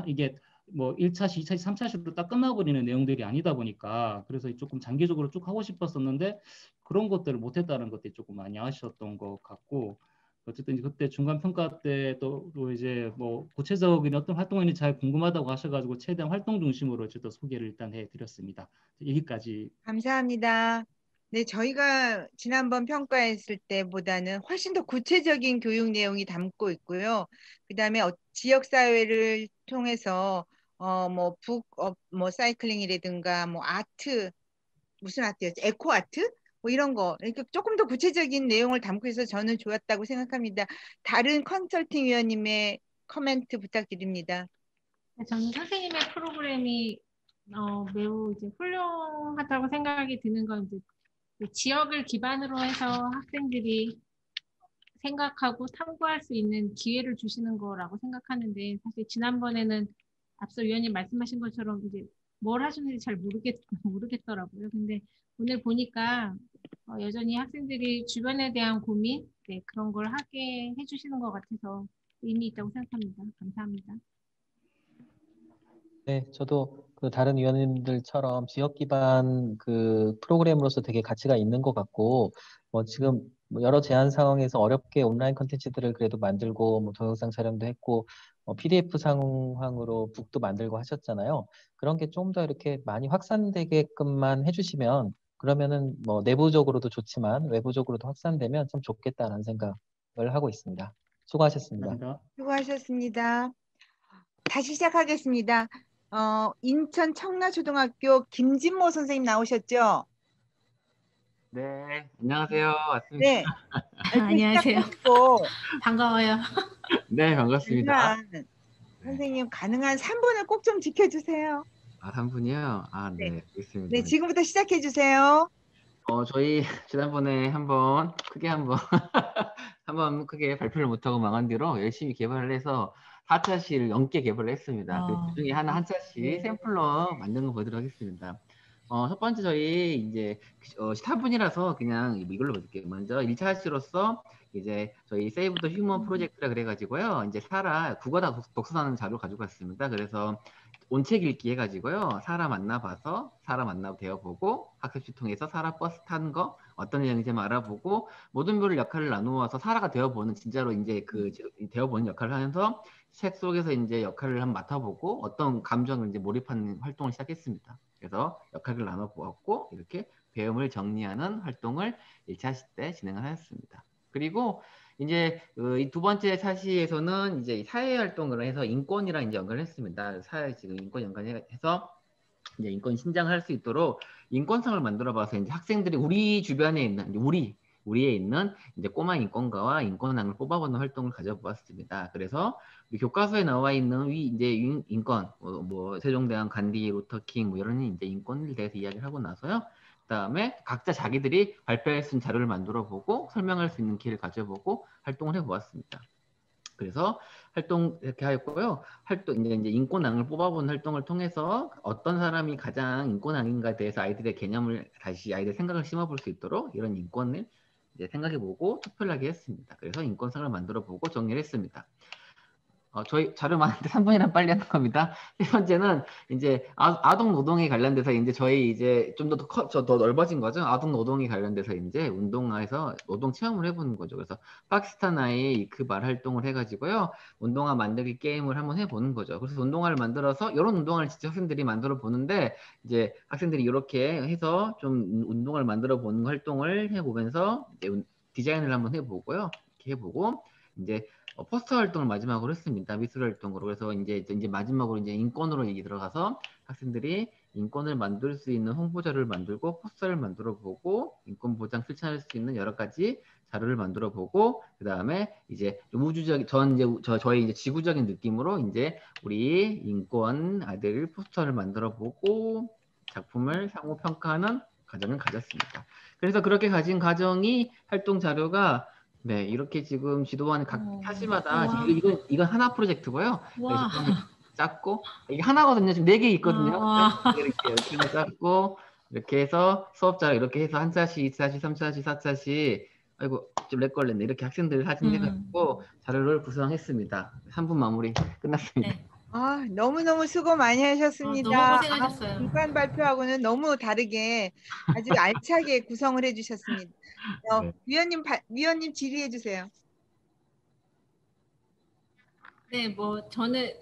Speaker 9: 이게 뭐 1차시, 2차시, 3차시로 딱 끝나버리는 내용들이 아니다 보니까 그래서 조금 장기적으로 쭉 하고 싶었었는데 그런 것들을 못했다는 것들이 조금 많이 아쉬웠던 것 같고 어쨌든 그때 중간 평가 때 또 이제 뭐 구체적인 어떤 활동이 잘 궁금하다고 하셔가지고 최대한 활동 중심으로 어쨌든 소개를 일단 해드렸습니다. 여기까지.
Speaker 2: 감사합니다. 네, 저희가 지난번 평가했을 때보다는 훨씬 더 구체적인 교육 내용이 담고 있고요. 그다음에 지역사회를 통해서 뭐 사이클링이라든가 뭐 아트, 무슨 아트였지? 에코 아트? 뭐 이런 거 이렇게 조금 더 구체적인 내용을 담고 있어서 저는 좋았다고 생각합니다. 다른 컨설팅 위원님의 코멘트 부탁드립니다.
Speaker 3: 저는 선생님의 프로그램이 매우 이제 훌륭하다고 생각이 드는 건 이제 지역을 기반으로 해서 학생들이 생각하고 탐구할 수 있는 기회를 주시는 거라고 생각하는데 사실 지난번에는 앞서 위원님 말씀하신 것처럼 이제 뭘 하시는지 잘 모르겠더라고요. 근데 오늘 보니까 여전히 학생들이 주변에 대한 고민, 네, 그런 걸 하게 해주시는 것 같아서 의미 있다고 생각합니다. 감사합니다.
Speaker 4: 네, 저도 그 다른 위원님들처럼 지역 기반 그 프로그램으로서 되게 가치가 있는 것 같고, 뭐 지금 뭐 여러 제한 상황에서 어렵게 온라인 콘텐츠들을 그래도 만들고, 뭐 동영상 촬영도 했고, PDF 상황으로 북도 만들고 하셨잖아요. 그런 게 좀 더 이렇게 많이 확산되게끔만 해주시면, 그러면은 뭐 내부적으로도 좋지만 외부적으로도 확산되면 참 좋겠다는 생각을 하고 있습니다. 수고하셨습니다.
Speaker 9: 감사합니다.
Speaker 2: 수고하셨습니다. 다시 시작하겠습니다. 인천 청라초등학교 김진모 선생님 나오셨죠?
Speaker 10: 네, 안녕하세요. 왔습니다.
Speaker 2: 네.
Speaker 3: 안녕하세요.
Speaker 2: 시작하시고
Speaker 3: 반가워요.
Speaker 10: 네, 반갑습니다.
Speaker 2: 가능한 선생님 가능한 3분을 꼭 좀 지켜주세요.
Speaker 10: 아, 3분이요? 아,
Speaker 2: 네.
Speaker 10: 네, 알겠습니다.
Speaker 2: 네, 지금부터 시작해 주세요.
Speaker 10: 저희 지난번에 한번 한번 크게 발표를 못하고 망한 뒤로 열심히 개발을 해서 4차시를 넘게 개발을 했습니다. 그 중에 하나 한 차시
Speaker 2: 네.
Speaker 10: 샘플로 만든 거 보도록 하겠습니다. 첫 번째 저희 이제 4분이라서 그냥 이걸로 볼게요. 먼저 1차시로서 이제 저희 세이브 더 휴먼 프로젝트라 그래가지고요. 이제 국어 독서하는 자료 가지고 왔습니다. 그래서 온책 읽기 해가지고요. 사람 만나봐서 사람 만나 대어보고 학습지 통해서 사람 버스 탄 거 어떤 내용인지 좀 알아보고 모든 별 역할을 나누어서 사라가 되어보는 진짜로 이제 그 되어보는 역할을 하면서 책 속에서 이제 역할을 한번 맡아보고 어떤 감정을 이제 몰입하는 활동을 시작했습니다. 그래서 역할을 나눠보았고 이렇게 배움을 정리하는 활동을 1차 시 때 진행을 하였습니다. 그리고 이제 이 두 번째 차시에서는 이제 사회 활동을 해서 인권이랑 이제 연관을 했습니다. 사회 지금 인권 연관해서 이제 인권 신장을 할 수 있도록 인권상을 만들어봐서 이제 학생들이 우리 주변에 있는 우리에 있는 이제 꼬마 인권가와 인권왕을 뽑아보는 활동을 가져보았습니다. 그래서 우리 교과서에 나와 있는 이제 인권, 뭐 세종대왕, 간디, 루터킹 뭐 이런 이제 인권에 대해서 이야기를 하고 나서요. 그다음에 각자 자기들이 발표할 수 있는 자료를 만들어 보고 설명할 수 있는 기회를 가져보고 활동을 해보았습니다. 그래서 활동 이렇게 하였고요. 이제 인권왕을 뽑아보는 활동을 통해서 어떤 사람이 가장 인권왕인가에 대해서 아이들의 개념을 다시 아이들 생각을 심어볼 수 있도록 이런 인권을 이제 생각해보고 투표를 하게 했습니다. 그래서 인권상을 만들어보고 정리를 했습니다. 저희 자료 많은데 3분이란 빨리 하는 겁니다. 세 번째는 이제 아동 노동에 관련돼서 이제 저희 이제 좀 더 넓어진 거죠. 아동 노동에 관련돼서 이제 운동화에서 노동 체험을 해보는 거죠. 그래서 파키스탄 아이 그 말 활동을 해가지고요. 운동화 만들기 게임을 한번 해보는 거죠. 그래서 운동화를 만들어서 이런 운동화를 진짜 학생들이 만들어 보는데 이제 학생들이 이렇게 해서 좀 운동화를 만들어 보는 활동을 해보면서 이제 디자인을 한번 해보고요. 이렇게 해보고 이제 포스터 활동을 마지막으로 했습니다. 미술 활동으로. 그래서 이제 마지막으로 이제 인권으로 얘기 들어가서 학생들이 인권을 만들 수 있는 홍보 자료를 만들고 포스터를 만들어 보고 인권 보장 실천할 수 있는 여러 가지 자료를 만들어 보고 그 다음에 이제 우주적 저희 이제 지구적인 느낌으로 이제 우리 인권 아들 포스터를 만들어 보고 작품을 상호 평가하는 과정을 가졌습니다. 그래서 그렇게 가진 과정이 활동 자료가 네, 이렇게 지금 지도원 각 사시마다 지금 이건 하나 프로젝트고요. 그래서 작고 이게 하나거든요. 지금 4개 있거든요. 이렇게 작고 이렇게 해서 수업자 이렇게 해서 한 차시, 2차시, 3차시, 4차시 아이고 좀 렉 걸렸네. 이렇게 학생들 사진 해가지고 자료를 구성했습니다. 3분 마무리 끝났습니다.
Speaker 3: 네.
Speaker 2: 너무너무 수고 많이 하셨습니다.
Speaker 3: 너무 고생하셨어요.
Speaker 2: 중간 발표하고는 너무 다르게 아주 알차게 구성을 해주셨습니다.
Speaker 10: 네.
Speaker 2: 위원님 질의해 주세요.
Speaker 3: 네, 뭐 저는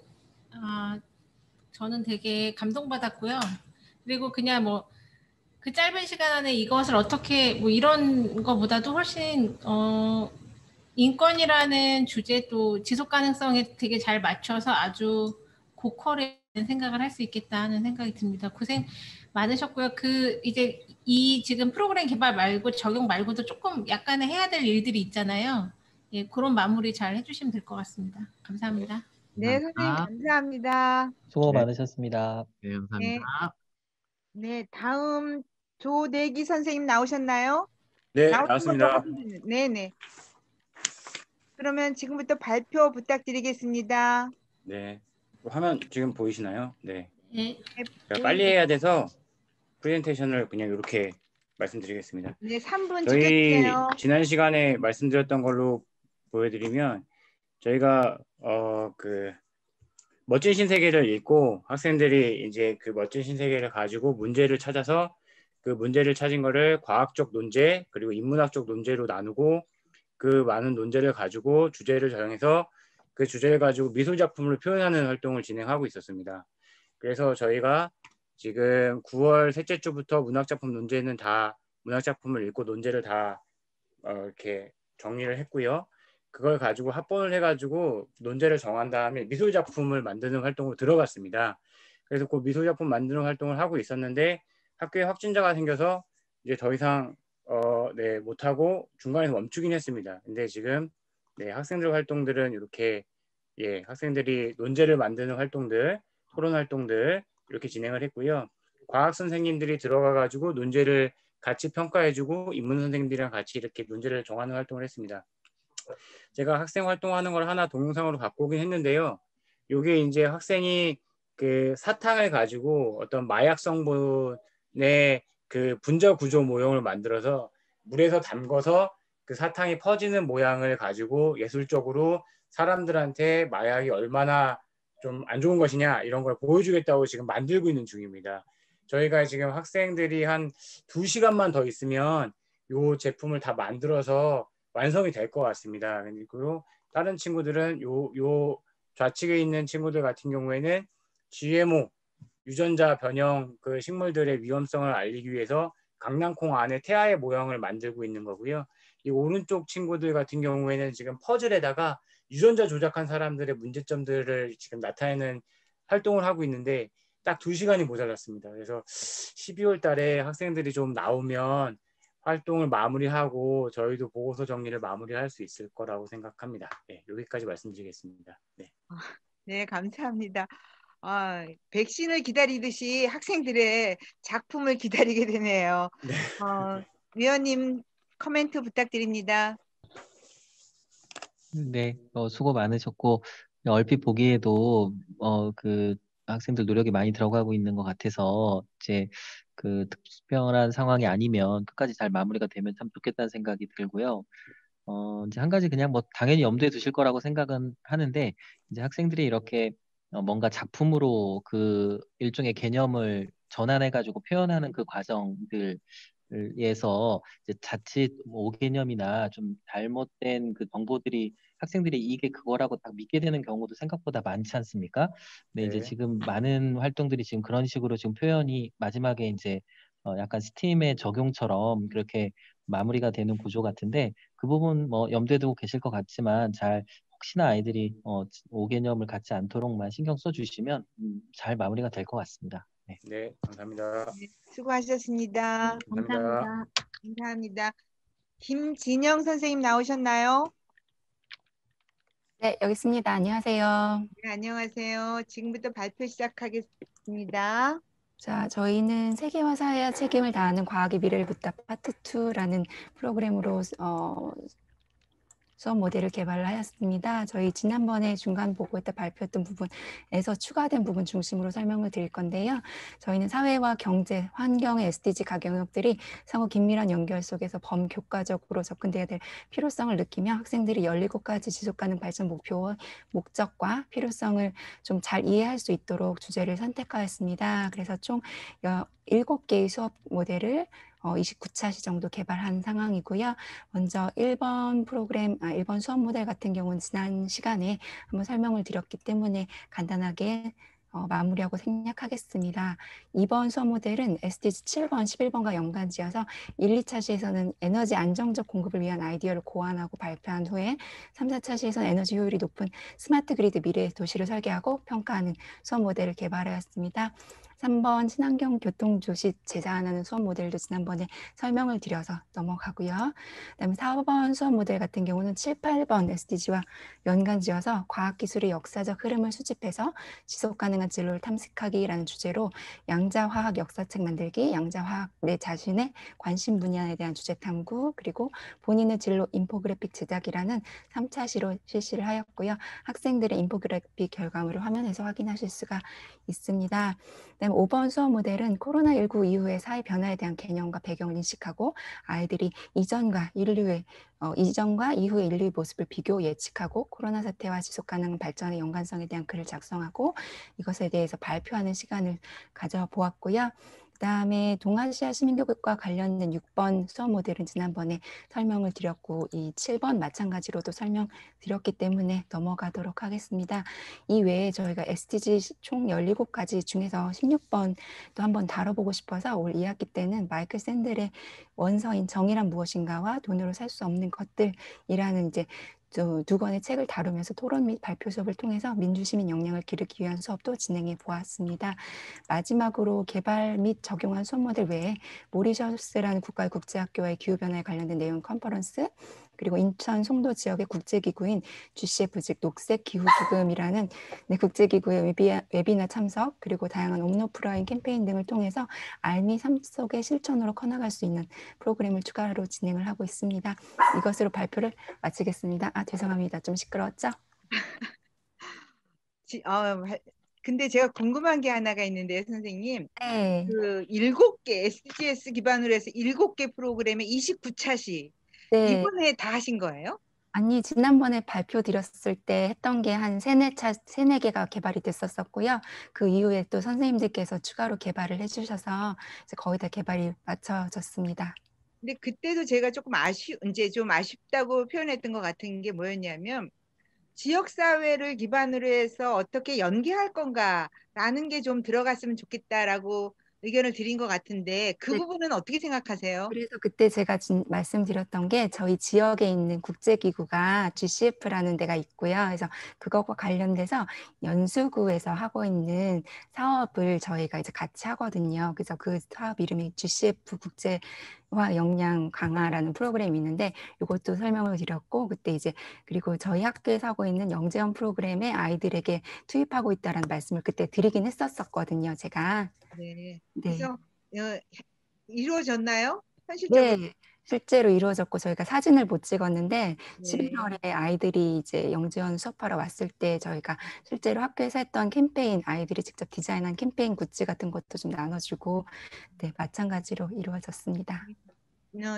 Speaker 3: 되게 감동받았고요. 그리고 그냥 뭐 그 짧은 시간 안에 이것을 어떻게 뭐 이런 거보다도 훨씬 인권이라는 주제도 지속 가능성에 되게 잘 맞춰서 아주 고퀄의 생각을 할 수 있겠다 하는 생각이 듭니다. 고생 많으셨고요. 이제 이 지금 프로그램 개발 말고 적용 말고도 조금 약간의 해야 될 일들이 있잖아요. 예, 그런 마무리 잘 해주시면 될 것 같습니다. 감사합니다.
Speaker 2: 네, 선생님 감사합니다.
Speaker 4: 수고 많으셨습니다.
Speaker 10: 네, 감사합니다.
Speaker 2: 네, 다음 조내기 선생님 나오셨나요?
Speaker 11: 네, 나왔습니다.
Speaker 2: 네네. 그러면 지금부터 발표 부탁드리겠습니다.
Speaker 11: 네, 화면 지금 보이시나요? 네.
Speaker 3: 네.
Speaker 11: 제가 빨리 해야 돼서 프레젠테이션을 그냥 이렇게 말씀드리겠습니다.
Speaker 2: 네, 3분
Speaker 11: 저희
Speaker 2: 지켜주세요.
Speaker 11: 지난 시간에 말씀드렸던 걸로 보여드리면 저희가 그 멋진 신세계를 읽고 학생들이 이제 그 멋진 신세계를 가지고 문제를 찾아서 그 문제를 찾은 거를 과학적 논제 그리고 인문학적 논제로 나누고 그 많은 논제를 가지고 주제를 정해서 그 주제를 가지고 미술 작품을 표현하는 활동을 진행하고 있었습니다. 그래서 저희가 지금 9월 셋째 주부터 문학작품 논제는 다 문학작품을 읽고 논제를 다 이렇게 정리를 했고요. 그걸 가지고 합본을 해가지고 논제를 정한 다음에 미술작품을 만드는 활동으로 들어갔습니다. 그래서 그 미술작품 만드는 활동을 하고 있었는데 학교에 확진자가 생겨서 이제 더 이상 네, 못하고 중간에서 멈추긴 했습니다. 근데 지금 네, 학생들 활동들은 이렇게 예, 학생들이 논제를 만드는 활동들, 토론 활동들 이렇게 진행을 했고요. 과학 선생님들이 들어가가지고 논제를 같이 평가해주고 인문 선생님들이랑 같이 이렇게 논제를 정하는 활동을 했습니다. 제가 학생 활동하는 걸 하나 동영상으로 갖고 오긴 했는데요. 이게 이제 학생이 그 사탕을 가지고 어떤 마약 성분의 그 분자 구조 모형을 만들어서 물에서 담궈서 그 사탕이 퍼지는 모양을 가지고 예술적으로 사람들한테 마약이 얼마나 좀 안 좋은 것이냐 이런 걸 보여주겠다고 지금 만들고 있는 중입니다. 저희가 지금 학생들이 한 2시간만 더 있으면 이 제품을 다 만들어서 완성이 될 것 같습니다. 그리고 다른 친구들은 요 좌측에 있는 친구들 같은 경우에는 GMO 유전자 변형 그 식물들의 위험성을 알리기 위해서 강낭콩 안에 태아의 모형을 만들고 있는 거고요. 이 오른쪽 친구들 같은 경우에는 지금 퍼즐에다가 유전자 조작한 사람들의 문제점들을 지금 나타내는 활동을 하고 있는데 딱 2시간이 모자랐습니다. 그래서 12월 달에 학생들이 좀 나오면 활동을 마무리하고 저희도 보고서 정리를 마무리할 수 있을 거라고 생각합니다. 네, 여기까지 말씀드리겠습니다. 네,
Speaker 2: 네, 감사합니다. 백신을 기다리듯이 학생들의 작품을 기다리게 되네요.
Speaker 11: 네.
Speaker 2: 위원님 코멘트 부탁드립니다.
Speaker 4: 네, 수고 많으셨고 얼핏 보기에도 그 학생들 노력이 많이 들어가고 있는 것 같아서 이제 그 특별한 상황이 아니면 끝까지 잘 마무리가 되면 참 좋겠다는 생각이 들고요. 이제 한 가지 그냥 뭐 당연히 염두에 두실 거라고 생각은 하는데 이제 학생들이 이렇게 뭔가 작품으로 그 일종의 개념을 전환해가지고 표현하는 그 과정들 에서 이제 자칫 뭐 오개념이나 좀 잘못된 그 정보들이 학생들이 이게 그거라고 딱 믿게 되는 경우도 생각보다 많지 않습니까? 근데 이제
Speaker 11: 네.
Speaker 4: 지금 많은 활동들이 지금 그런 식으로 지금 표현이 마지막에 이제 약간 스팀의 적용처럼 그렇게 마무리가 되는 구조 같은데 그 부분 뭐 염두에 두고 계실 것 같지만 잘 혹시나 아이들이 오개념을 갖지 않도록만 신경 써주시면 잘 마무리가 될 것 같습니다. 네.
Speaker 11: 네, 감사합니다.
Speaker 2: 네, 수고하셨습니다.
Speaker 11: 감사합니다.
Speaker 2: 감사합니다. 김진영 선생님 나오셨나요?
Speaker 12: 네, 여기 있습니다. 안녕하세요.
Speaker 2: 네, 안녕하세요. 지금부터 발표 시작하겠습니다.
Speaker 12: 자, 저희는 세계와 사회와 책임을 다하는 과학의 미래를 묻다 파트 2라는 프로그램으로 수업 모델을 개발하였습니다. 저희 지난번에 중간 보고회 때 발표했던 부분에서 추가된 부분 중심으로 설명을 드릴 건데요. 저희는 사회와 경제, 환경의 SDG 각 영역들이 상호 긴밀한 연결 속에서 범교과적으로 접근돼야 될 필요성을 느끼며 학생들이 17가지 지속가능 발전 목표의 목적과 필요성을 좀 잘 이해할 수 있도록 주제를 선택하였습니다. 그래서 총 7개의 수업 모델을 29차시 정도 개발한 상황이고요. 먼저 1번 수업 모델 같은 경우는 지난 시간에 한번 설명을 드렸기 때문에 간단하게 마무리하고 생략하겠습니다. 2번 수업 모델은 SDG 7번, 11번과 연관지어서 1, 2차시에서는 에너지 안정적 공급을 위한 아이디어를 고안하고 발표한 후에 3, 4차시에서는 에너지 효율이 높은 스마트 그리드 미래의 도시를 설계하고 평가하는 수업 모델을 개발하였습니다. 3번 친환경 교통조시 제작하는 수업 모델도 지난번에 설명을 드려서 넘어가고요. 그다음에 4번 수업 모델 같은 경우는 7, 8번 SDG와 연관지어서 과학기술의 역사적 흐름을 수집해서 지속가능한 진로를 탐색하기라는 주제로 양자화학 역사책 만들기, 양자화학 내 자신의 관심 분야에 대한 주제 탐구, 그리고 본인의 진로 인포그래픽 제작이라는 3차 시로 실시를 하였고요. 학생들의 인포그래픽 결과물을 화면에서 확인하실 수가 있습니다. 그다음에 5번 수업 모델은 코로나19 이후의 사회 변화에 대한 개념과 배경을 인식하고 아이들이 이전과 이후의 인류의 모습을 비교 예측하고 코로나 사태와 지속 가능한 발전의 연관성에 대한 글을 작성하고 이것에 대해서 발표하는 시간을 가져보았고요. 그다음에 동아시아 시민교육과 관련된 6번 수업 모델은 지난번에 설명을 드렸고 이 7번 마찬가지로도 설명드렸기 때문에 넘어가도록 하겠습니다. 이 외에 저희가 SDG 총 17가지 중에서 16번도 한번 다뤄보고 싶어서 올 2학기 때는 마이클 샌델의 원서인 정의란 무엇인가와 돈으로 살 수 없는 것들이라는 이제 두 권의 책을 다루면서 토론 및 발표 수업을 통해서 민주시민 역량을 기르기 위한 수업도 진행해 보았습니다. 마지막으로 개발 및 적용한 수업 모델 외에 모리셔스라는 국가의 국제학교와의 기후변화에 관련된 내용 컨퍼런스, 그리고 인천 송도 지역의 국제기구인 GCF 즉 녹색기후기금이라는 국제기구의 웨비나 참석, 그리고 다양한 온오프라인 캠페인 등을 통해서 알미 삶 속의 실천으로 커나갈 수 있는 프로그램을 추가로 진행을 하고 있습니다. 이것으로 발표를 마치겠습니다. 죄송합니다. 좀 시끄러웠죠?
Speaker 2: 근데 제가 궁금한 게 하나가 있는데요, 선생님.
Speaker 12: 네.
Speaker 2: 그 7개 SDGs 기반으로 해서 7개 프로그램의 29차시
Speaker 12: 네.
Speaker 2: 이번에 다 하신 거예요?
Speaker 12: 아니, 지난번에 발표 드렸을 때 했던 게 한 3-4개가 개발이 됐었고요. 그 이후에 또 선생님들께서 추가로 개발을 해주셔서 이제 거의 다 개발이 마쳐졌습니다.
Speaker 2: 근데 그때도 제가 조금 이제 좀 아쉽다고 표현했던 것 같은 게 뭐였냐면 지역사회를 기반으로 해서 어떻게 연계할 건가라는 게 좀 들어갔으면 좋겠다라고 의견을 드린 것 같은데 그
Speaker 12: 네.
Speaker 2: 부분은 어떻게 생각하세요?
Speaker 12: 그래서 그때 제가 말씀드렸던 게 저희 지역에 있는 국제기구가 GCF라는 데가 있고요. 그래서 그것과 관련돼서 연수구에서 하고 있는 사업을 저희가 이제 같이 하거든요. 그래서 그 사업 이름이 GCF 국제화 역량 강화라는 프로그램이 있는데 이것도 설명을 드렸고 그때 이제 그리고 저희 학교에서 하고 있는 영재원 프로그램에 아이들에게 투입하고 있다라는 말씀을 그때 드리긴 했었거든요. 제가.
Speaker 2: 네.
Speaker 12: 네.
Speaker 2: 그래서 이루어졌나요? 현실적으로?
Speaker 12: 네, 실제로 이루어졌고 저희가 사진을 못 찍었는데
Speaker 2: 네.
Speaker 12: 11월에 아이들이 이제 영지원 수업하러 왔을 때 저희가 실제로 학교에서 했던 캠페인, 아이들이 직접 디자인한 캠페인 굿즈 같은 것도 좀 나눠주고 네, 마찬가지로 이루어졌습니다.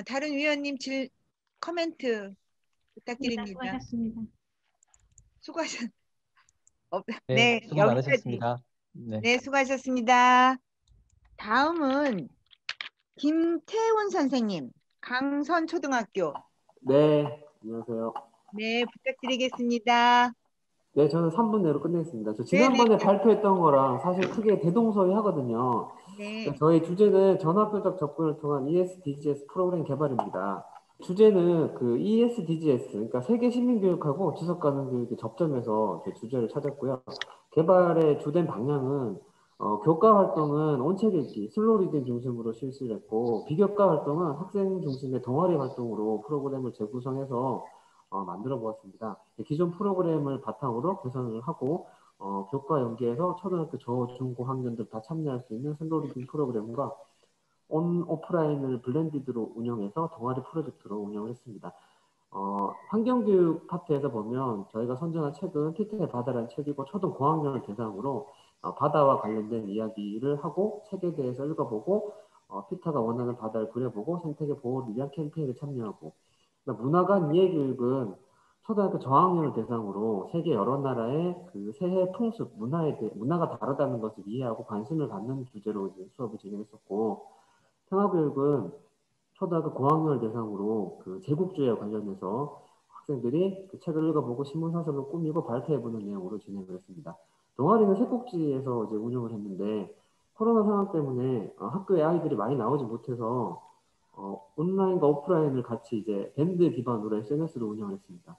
Speaker 2: 다른 위원님 코멘트 부탁드립니다.
Speaker 3: 수고하셨습니다.
Speaker 2: 네,
Speaker 4: 수고
Speaker 2: 여기까지.
Speaker 4: 많으셨습니다.
Speaker 2: 네, 수고하셨습니다. 다음은 김태훈 선생님, 강선초등학교.
Speaker 13: 네, 안녕하세요.
Speaker 2: 네, 부탁드리겠습니다.
Speaker 13: 네, 저는 3분 내로 끝내겠습니다. 저 지난번에 발표했던 거랑 사실 크게 대동소이하거든요.
Speaker 2: 네.
Speaker 13: 저희 주제는 전학교적 접근을 통한 ESDGs 프로그램 개발입니다. 주제는 그 ESDGs, 그러니까 세계 시민교육하고 지속가능교육의 접점에서 주제를 찾았고요. 개발의 주된 방향은 교과 활동은 온책 읽기, 슬로우 리딩 중심으로 실시를 했고 비교과 활동은 학생 중심의 동아리 활동으로 프로그램을 재구성해서 만들어 보았습니다. 기존 프로그램을 바탕으로 개선을 하고 교과 연계해서 초등학교 저중고학년들 다 참여할 수 있는 슬로우 리딩 프로그램과 오프라인을 블렌디드로 운영해서 동아리 프로젝트로 운영을 했습니다. 환경교육 파트에서 보면 저희가 선정한 책은 피터의 바다라는 책이고 초등 고학년을 대상으로 바다와 관련된 이야기를 하고 책에 대해서 읽어보고 피터가 원하는 바다를 그려보고 생태계 보호를 위한 캠페인에 참여하고 문화관 이해교육은 초등학교 저학년을 대상으로 세계 여러 나라의 그 새해 풍습, 문화가 다르다는 것을 이해하고 관심을 갖는 주제로 이제 수업을 진행했었고 평화교육은 초등학교 고학년을 대상으로 그 제국주의와 관련해서 학생들이 그 책을 읽어보고 신문사설로 꾸미고 발표해보는 내용으로 진행을 했습니다. 동아리는 색곡지에서 이제 운영을 했는데 코로나 상황 때문에 학교에 아이들이 많이 나오지 못해서 온라인과 오프라인을 같이 이제 밴드 기반으로 SNS로 운영을 했습니다.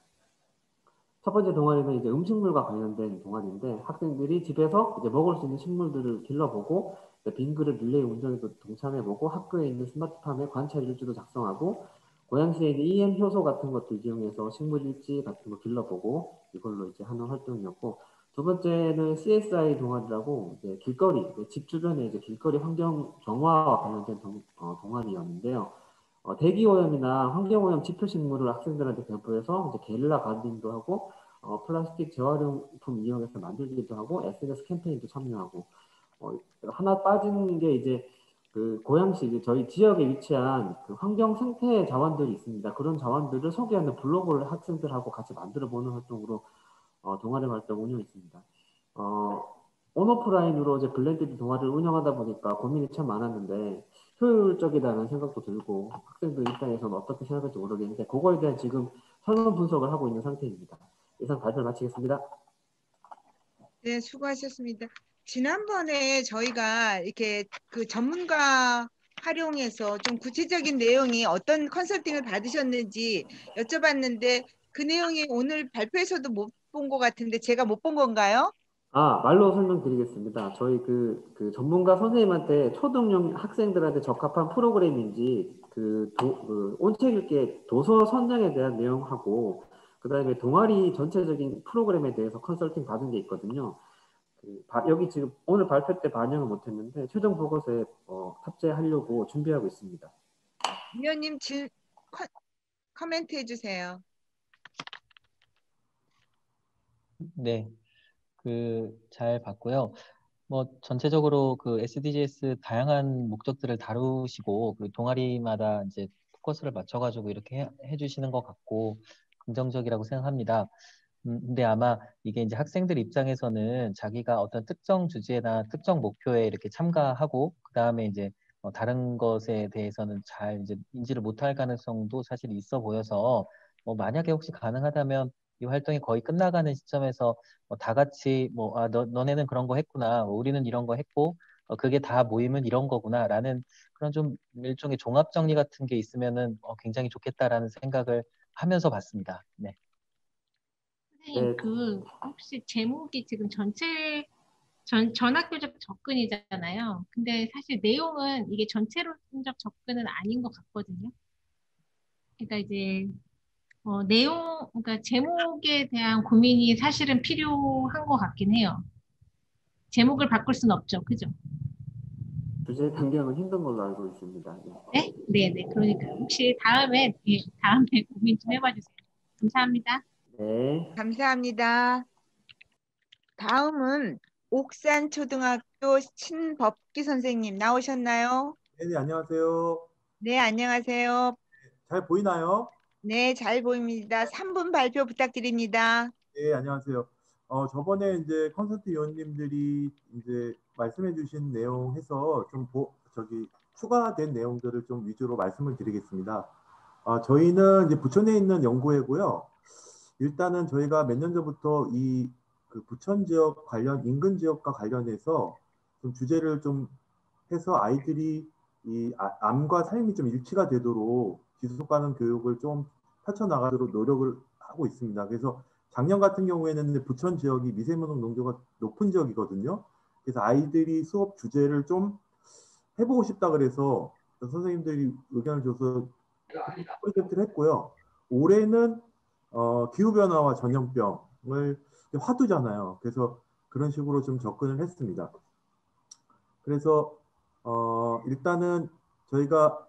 Speaker 13: 첫 번째 동아리는 이제 음식물과 관련된 동아리인데 학생들이 집에서 이제 먹을 수 있는 식물들을 길러보고 빙그릇 릴레이 운동에도 동참해보고 학교에 있는 스마트팜의 관찰 일지도 작성하고 고양시에 있는 EM 효소 같은 것들 이용해서 식물 일지 같은 거 길러보고 이걸로 이제 하는 활동이었고 두 번째는 CSI 동아리라고 이제 길거리 집 주변에 이제 길거리 환경 정화와 관련된 동아리였는데요. 대기 오염이나 환경 오염 지표 식물을 학생들한테 배포해서 이제 게릴라 가드닝도 하고 플라스틱 재활용품 이용해서 만들기도 하고 SNS 캠페인도 참여하고 하나 빠진 게 이제 그 고양시 저희 지역에 위치한 그 환경 생태 자원들이 있습니다. 그런 자원들을 소개하는 블로그를 학생들하고 같이 만들어 보는 활동으로 동아리 활동 운영했습니다. 온오프라인으로 이제 블렌디드 동아리를 운영하다 보니까 고민이 참 많았는데 효율적이다는 생각도 들고 학생들 입장에서는 어떻게 생각할지 모르겠는데 그거에 대한 지금 설문 분석을 하고 있는 상태입니다. 이상 발표를 마치겠습니다.
Speaker 2: 네, 수고하셨습니다. 지난번에 저희가 이렇게 그 전문가 활용해서 좀 구체적인 내용이 어떤 컨설팅을 받으셨는지 여쭤봤는데 그 내용이 오늘 발표에서도 못 본 것 같은데 제가 못 본 건가요?
Speaker 13: 말로 설명드리겠습니다. 저희 그 전문가 선생님한테 초등용 학생들한테 적합한 프로그램인지 그 온책 읽기 도서 선정에 대한 내용하고 그다음에 동아리 전체적인 프로그램에 대해서 컨설팅 받은 게 있거든요. 여기 지금 오늘 발표 때 반영을 못했는데 최종 보고서에 탑재하려고 준비하고 있습니다.
Speaker 2: 위원님 코멘트 해주세요.
Speaker 4: 네, 잘 봤고요. 뭐 전체적으로 그 SDGs 다양한 목적들을 다루시고 그 동아리마다 이제 포커스를 맞춰가지고 이렇게 해주시는 것 같고 긍정적이라고 생각합니다. 근데 아마 이게 이제 학생들 입장에서는 자기가 어떤 특정 주제나 특정 목표에 이렇게 참가하고 그 다음에 이제 다른 것에 대해서는 잘 이제 인지를 못할 가능성도 사실 있어 보여서 만약에 혹시 가능하다면 이 활동이 거의 끝나가는 시점에서 다 같이 너네는 그런 거 했구나, 우리는 이런 거 했고 그게 다 모이면 이런 거구나라는 그런 좀 일종의 종합 정리 같은 게 있으면은 굉장히 좋겠다라는 생각을 하면서 봤습니다. 네.
Speaker 3: 선생님, 혹시 제목이 지금 전학교적 접근이잖아요. 근데 사실 내용은 이게 전체론적 접근은 아닌 것 같거든요. 그러니까 이제 그러니까 제목에 대한 고민이 사실은 필요한 것 같긴 해요. 제목을 바꿀 수는 없죠, 그죠?
Speaker 13: 주제 변경은 힘든 걸로 알고 있습니다.
Speaker 3: 네, 네, 네. 그러니까 혹시 다음에 고민 좀 해봐 주세요. 감사합니다.
Speaker 13: 네.
Speaker 2: 감사합니다. 다음은 옥산초등학교 신법기 선생님 나오셨나요?
Speaker 14: 네, 안녕하세요.
Speaker 2: 네, 안녕하세요.
Speaker 14: 잘 보이나요?
Speaker 2: 네, 잘 보입니다. 3분 발표 부탁드립니다.
Speaker 14: 네, 안녕하세요. 저번에 이제 컨설트 위원님들이 이제 말씀해 주신 내용 해서 좀 추가된 내용들을 좀 위주로 말씀을 드리겠습니다. 저희는 이제 부천에 있는 연구회고요. 일단은 저희가 몇 년 전부터 그 부천 지역 인근 지역과 관련해서 좀 주제를 좀 해서 아이들이 이 암과 삶이 좀 일치가 되도록 지속 가능 교육을 좀 펼쳐나가도록 노력을 하고 있습니다. 그래서 작년 같은 경우에는 부천 지역이 미세먼지 농도가 높은 지역이거든요. 그래서 아이들이 수업 주제를 좀 해보고 싶다 그래서 선생님들이 의견을 줘서 프로젝트를 했고요. 올해는 기후변화와 전염병을 화두잖아요. 그래서 그런 식으로 좀 접근을 했습니다. 그래서 일단은 저희가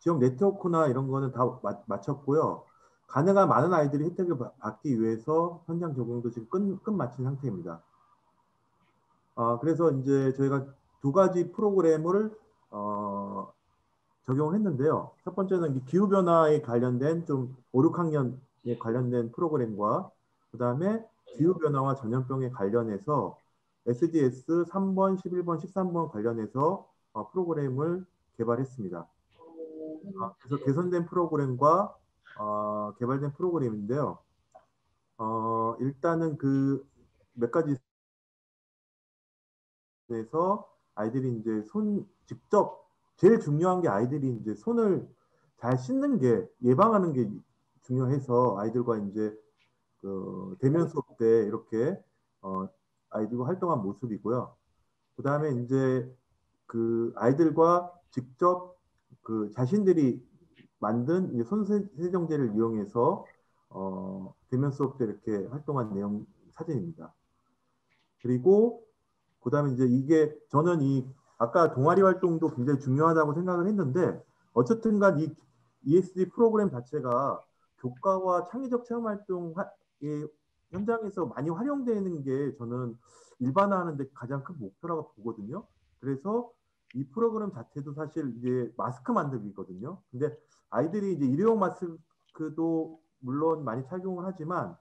Speaker 14: 지역 네트워크나 이런 거는 다 마쳤고요. 가능한 많은 아이들이 혜택을 받기 위해서 현장 적용도 지금 끝마친 상태입니다. 그래서 이제 저희가 두 가지 프로그램을 적용을 했는데요. 첫 번째는 기후변화에 관련된 좀 5, 6학년에 관련된 프로그램과 그 다음에 기후변화와 전염병에 관련해서 SDS 3번, 11번, 13번 관련해서 프로그램을 개발했습니다. 그래서 개선된 프로그램과 개발된 프로그램인데요. 일단은 그 몇 가지 에서 아이들이 이제 직접 제일 중요한 게 아이들이 이제 손을 잘 씻는 게 예방하는 게 중요해서 아이들과 이제 그 대면 수업 때 이렇게 아이들과 활동한 모습이고요. 그 다음에 이제 그 아이들과 직접 그 자신들이 만든 손세정제를 이용해서 대면 수업 때 이렇게 활동한 내용 사진입니다. 그리고 그 다음에 이제 이게 저는 이 아까 동아리 활동도 굉장히 중요하다고 생각을 했는데 어쨌든 간 이 ESD 프로그램 자체가 교과와 창의적 체험 활동의 현장에서 많이 활용되는 게 저는 일반화하는 데 가장 큰 목표라고 보거든요. 그래서 이 프로그램 자체도 사실 이제 마스크 만들기거든요. 근데 아이들이 이제 일회용 마스크도 물론 많이 착용을 하지만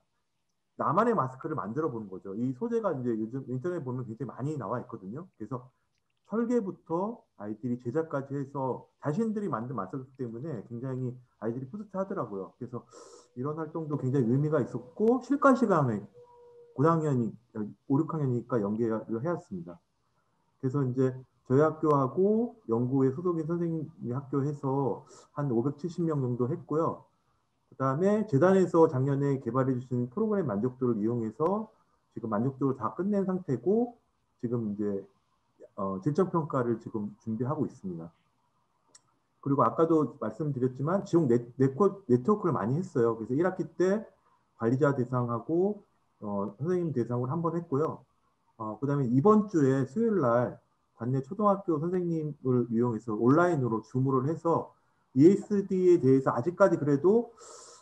Speaker 14: 나만의 마스크를 만들어 보는 거죠. 이 소재가 이제 요즘 인터넷에 보면 굉장히 많이 나와 있거든요. 그래서 설계부터 아이들이 제작까지 해서 자신들이 만든 마스크 때문에 굉장히 아이들이 뿌듯하더라고요. 그래서 이런 활동도 굉장히 의미가 있었고 실가 시간에 고학년이 5, 6학년이니까 연계를 해왔습니다. 그래서 이제 저희 학교하고 연구에 소속인 선생님 학교에서 한 570명 정도 했고요. 그 다음에 재단에서 작년에 개발해 주신 프로그램 만족도를 이용해서 지금 만족도를 다 끝낸 상태고 지금 이제 질적 평가를 지금 준비하고 있습니다. 그리고 아까도 말씀드렸지만 지역 네트워크를 많이 했어요. 그래서 1학기 때 관리자 대상하고 선생님 대상으로 한 번 했고요. 그 다음에 이번 주에 수요일 날 관내 초등학교 선생님을 이용해서 온라인으로 줌으로 해서 ESD에 대해서 아직까지 그래도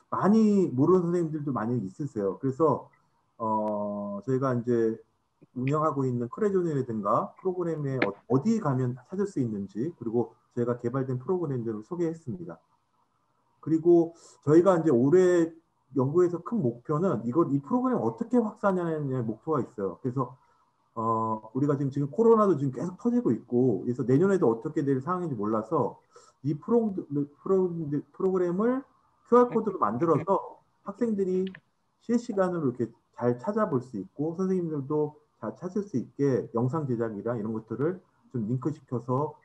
Speaker 14: 많이 모르는 선생님들도 많이 있으세요. 그래서 저희가 이제 운영하고 있는 크레존이라든가 프로그램에 어디 가면 찾을 수 있는지 그리고 저희가 개발된 프로그램들을 소개했습니다. 그리고 저희가 이제 올해 연구에서 큰 목표는 이 프로그램 어떻게 확산하느냐의 목표가 있어요. 그래서 우리가 지금 코로나도 지금 계속 터지고 있고 그래서 내년에도 어떻게 될 상황인지 몰라서 이 프로그램을 QR코드로 만들어서 학생들이 실시간으로 이렇게 잘 찾아볼 수 있고 선생님들도 잘 찾을 수 있게 영상 제작이랑 이런 것들을 좀 링크시켜서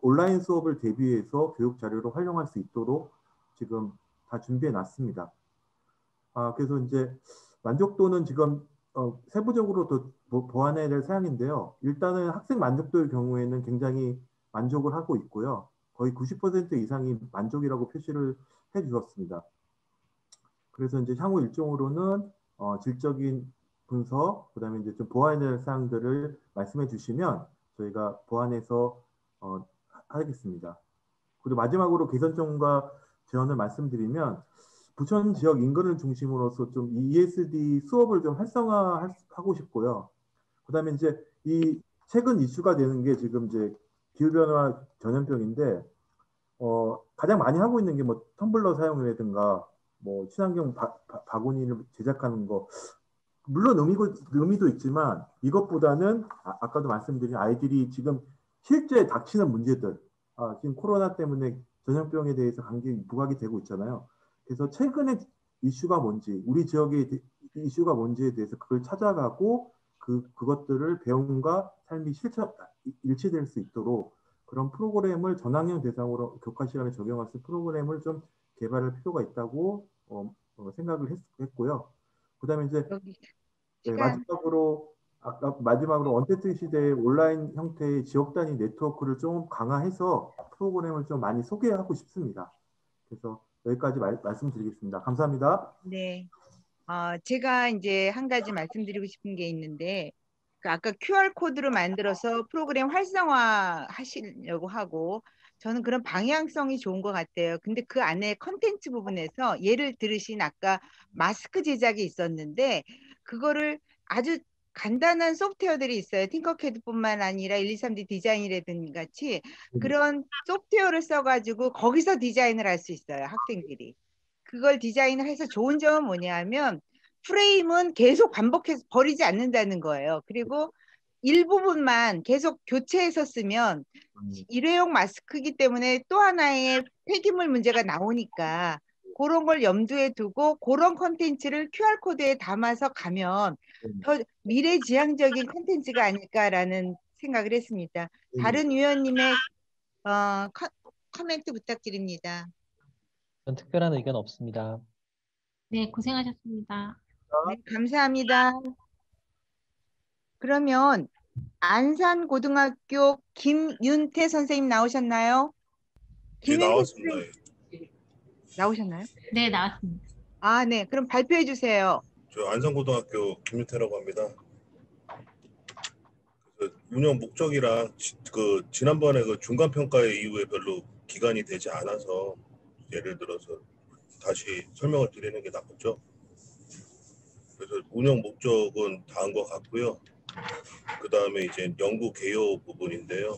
Speaker 14: 온라인 수업을 대비해서 교육 자료로 활용할 수 있도록 지금 다 준비해 놨습니다. 그래서 이제 만족도는 지금 세부적으로 더 보완해야 될 사항인데요. 일단은 학생 만족도의 경우에는 굉장히 만족을 하고 있고요. 거의 90% 이상이 만족이라고 표시를 해 주셨습니다. 그래서 이제 향후 일정으로는 질적인 분석, 그다음에 이제 좀 보완해야 될 사항들을 말씀해 주시면 저희가 보완해서 하겠습니다. 그리고 마지막으로 개선점과 제언을 말씀드리면 부천 지역 인근을 중심으로서 좀 ESD 수업을 좀 활성화하고 싶고요. 그다음에 이제 이 최근 이슈가 되는 게 지금 이제 기후변화 전염병인데 가장 많이 하고 있는 게 뭐 텀블러 사용이라든가 뭐 친환경 바구니를 제작하는 거 물론 의미도 있지만 이것보다는 아까도 말씀드린 아이들이 지금 실제 닥치는 문제들 지금 코로나 때문에 전염병에 대해서 강하게 부각이 되고 있잖아요. 그래서 최근에 이슈가 뭔지 우리 지역의 이슈가 뭔지에 대해서 그걸 찾아가고 그것들을 배움과 삶이 일치될 수 있도록 그런 프로그램을 전학년 대상으로 교과 시간에 적용할 수 있는 프로그램을 좀 개발할 필요가 있다고 생각을 했고요. 그다음에 이제 마지막으로 언택트 시대의 온라인 형태의 지역 단위 네트워크를 좀 강화해서 프로그램을 좀 많이 소개하고 싶습니다. 그래서 여기까지 말씀드리겠습니다. 감사합니다.
Speaker 2: 네. 제가 이제 한 가지 말씀드리고 싶은 게 있는데 아까 QR코드로 만들어서 프로그램 활성화 하시려고 하고 저는 그런 방향성이 좋은 것 같아요. 근데 그 안에 컨텐츠 부분에서 예를 들으신 아까 마스크 제작이 있었는데 그거를 아주 간단한 소프트웨어들이 있어요. 팅커캐드뿐만 아니라 123D 디자인이라든지 같이 그런 소프트웨어를 써가지고 거기서 디자인을 할 수 있어요. 학생들이. 그걸 디자인을 해서 좋은 점은 뭐냐면 프레임은 계속 반복해서 버리지 않는다는 거예요. 그리고 일부분만 계속 교체해서 쓰면 일회용 마스크이기 때문에 또 하나의 폐기물 문제가 나오니까 그런 걸 염두에 두고 그런 콘텐츠를 QR코드에 담아서 가면 더 미래지향적인 콘텐츠가 아닐까라는 생각을 했습니다. 다른 위원님의 코멘트 부탁드립니다.
Speaker 4: 전 특별한 의견 없습니다.
Speaker 3: 네, 고생하셨습니다.
Speaker 2: 네, 감사합니다. 그러면 안산고등학교 김윤태 선생님 나오셨나요?
Speaker 15: 네, 나왔습니다.
Speaker 2: 나오셨나요?
Speaker 3: 네, 나왔습니다.
Speaker 2: 아, 네. 그럼 발표해 주세요.
Speaker 15: 저 안산고등학교 김윤태라고 합니다. 운영 목적이랑 지난번에 그 중간 평가회 이후에 별로 기간이 되지 않아서 예를 들어서 다시 설명을 드리는 게 낫겠죠. 그래서 운영 목적은 다음과 같고요. 그 다음에 이제 연구 개요 부분인데요.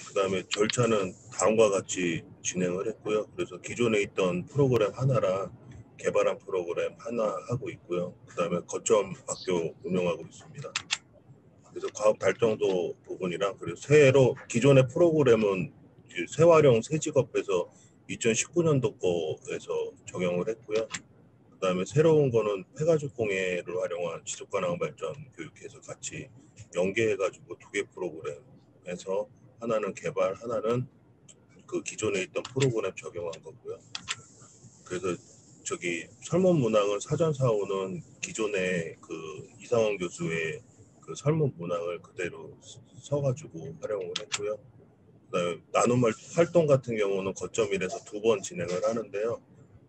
Speaker 15: 그 다음에 절차는 다음과 같이 진행을 했고요. 그래서 기존에 있던 프로그램 하나랑 개발한 프로그램 하나 하고 있고요. 그 다음에 거점 학교 운영하고 있습니다. 그래서 과업 달성도 부분이랑 그리고 새로 기존의 프로그램은 새활용 새직업에서 2019년도 거에서 적용을 했고요. 그 다음에 새로운 거는 폐가죽 공예를 활용한 지속가능 발전 교육해서 같이 연계해가지고 2개 프로그램에서 하나는 개발, 하나는 그 기존에 있던 프로그램 적용한 거고요. 그래서 저기 설문 문항은 사전 사오는 기존의 그 이상원 교수의 그 설문 문항을 그대로 써가지고 활용을 했고요. 그다음에 나눔 활동 같은 경우는 거점 1에서 2번 진행을 하는데요.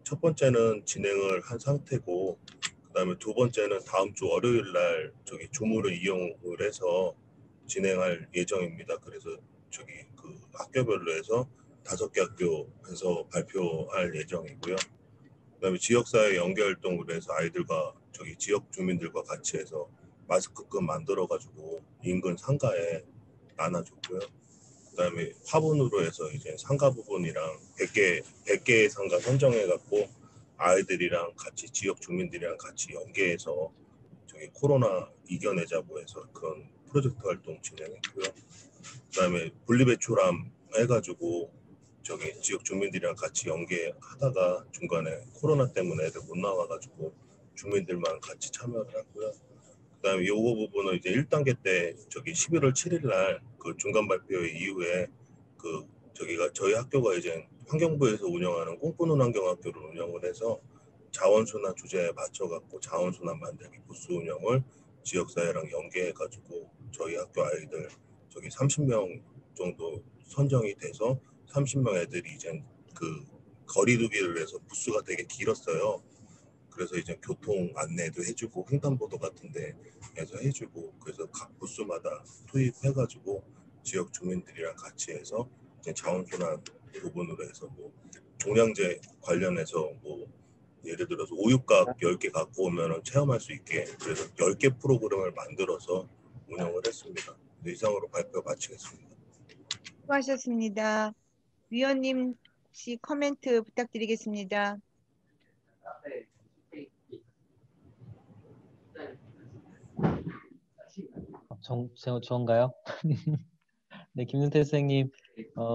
Speaker 15: 첫 번째는 진행을 한 상태고, 그다음에 두 번째는 다음 주 월요일 날 저기 줌을 이용을 해서 진행할 예정입니다. 그래서 저기 그 학교별로 해서 5개 학교에서 발표할 예정이고요. 그다음에 지역사회 연계 활동으로 해서 아이들과 저기 지역 주민들과 같이 해서 마스크끈 만들어 가지고 인근 상가에 나눠줬고요. 그다음에 화분으로 해서 이제 상가 부분이랑 100개의 상가 선정해 갖고 아이들이랑 같이 지역 주민들이랑 같이 연계해서 저기 코로나 이겨내자고 해서 그런 프로젝트 활동 진행했고요. 그다음에 분리배출함 해가지고 저기 지역 주민들이랑 같이 연계하다가 중간에 코로나 때문에 애들 못 나와가지고 주민들만 같이 참여를 했고요. 그다음에 요거 부분은 이제 1단계 때 저기 11월 7일 날 그 중간 발표 이후에 그 저기가 저희 학교가 이제 환경부에서 운영하는 꿈꾸는 환경학교를 운영을 해서 자원순환 주제에 맞춰갖고 자원순환 만들기 부스 운영을 지역사회랑 연계해가지고 저희 학교 아이들 저기 30명 정도 선정이 돼서 30명 애들이 이제 그 거리두기를 해서 부스가 되게 길었어요. 그래서 이제 교통 안내도 해주고 횡단보도 같은데 해서 해주고 그래서 각 부스마다 투입해가지고 지역 주민들이랑 같이 해서 이제 자원순환 부분으로 해서 뭐 종량제 관련해서 뭐 예를 들어서 우유값 10개 갖고 오면 체험할 수 있게 그래서 10개 프로그램을 만들어서 운영을 했습니다. 이상으로 발표 마치겠습니다.
Speaker 2: 수고하셨습니다. 위원님 혹시 코멘트 부탁드리겠습니다.
Speaker 4: 저인가요? 네, 김윤태 선생님,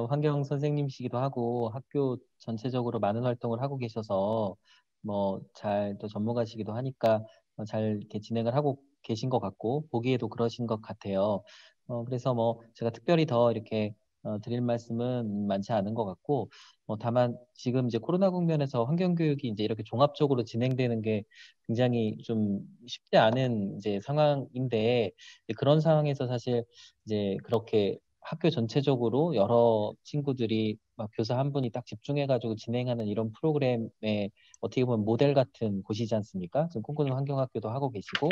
Speaker 4: 환경 선생님이시기도 하고 학교 전체적으로 많은 활동을 하고 계셔서 뭐 잘 또 전문가시기도 하니까 잘 이렇게 진행을 하고 계신 것 같고 보기에도 그러신 것 같아요. 그래서 뭐 제가 특별히 더 이렇게 드릴 말씀은 많지 않은 것 같고 다만 지금 이제 코로나 국면에서 환경교육이 이제 이렇게 종합적으로 진행되는 게 굉장히 좀 쉽지 않은 이제 상황인데 그런 상황에서 사실 이제 그렇게 학교 전체적으로 여러 친구들이 막 교사 한 분이 딱 집중해가지고 진행하는 이런 프로그램에 어떻게 보면 모델 같은 곳이지 않습니까? 지금 꿈꾸는 환경학교도 하고 계시고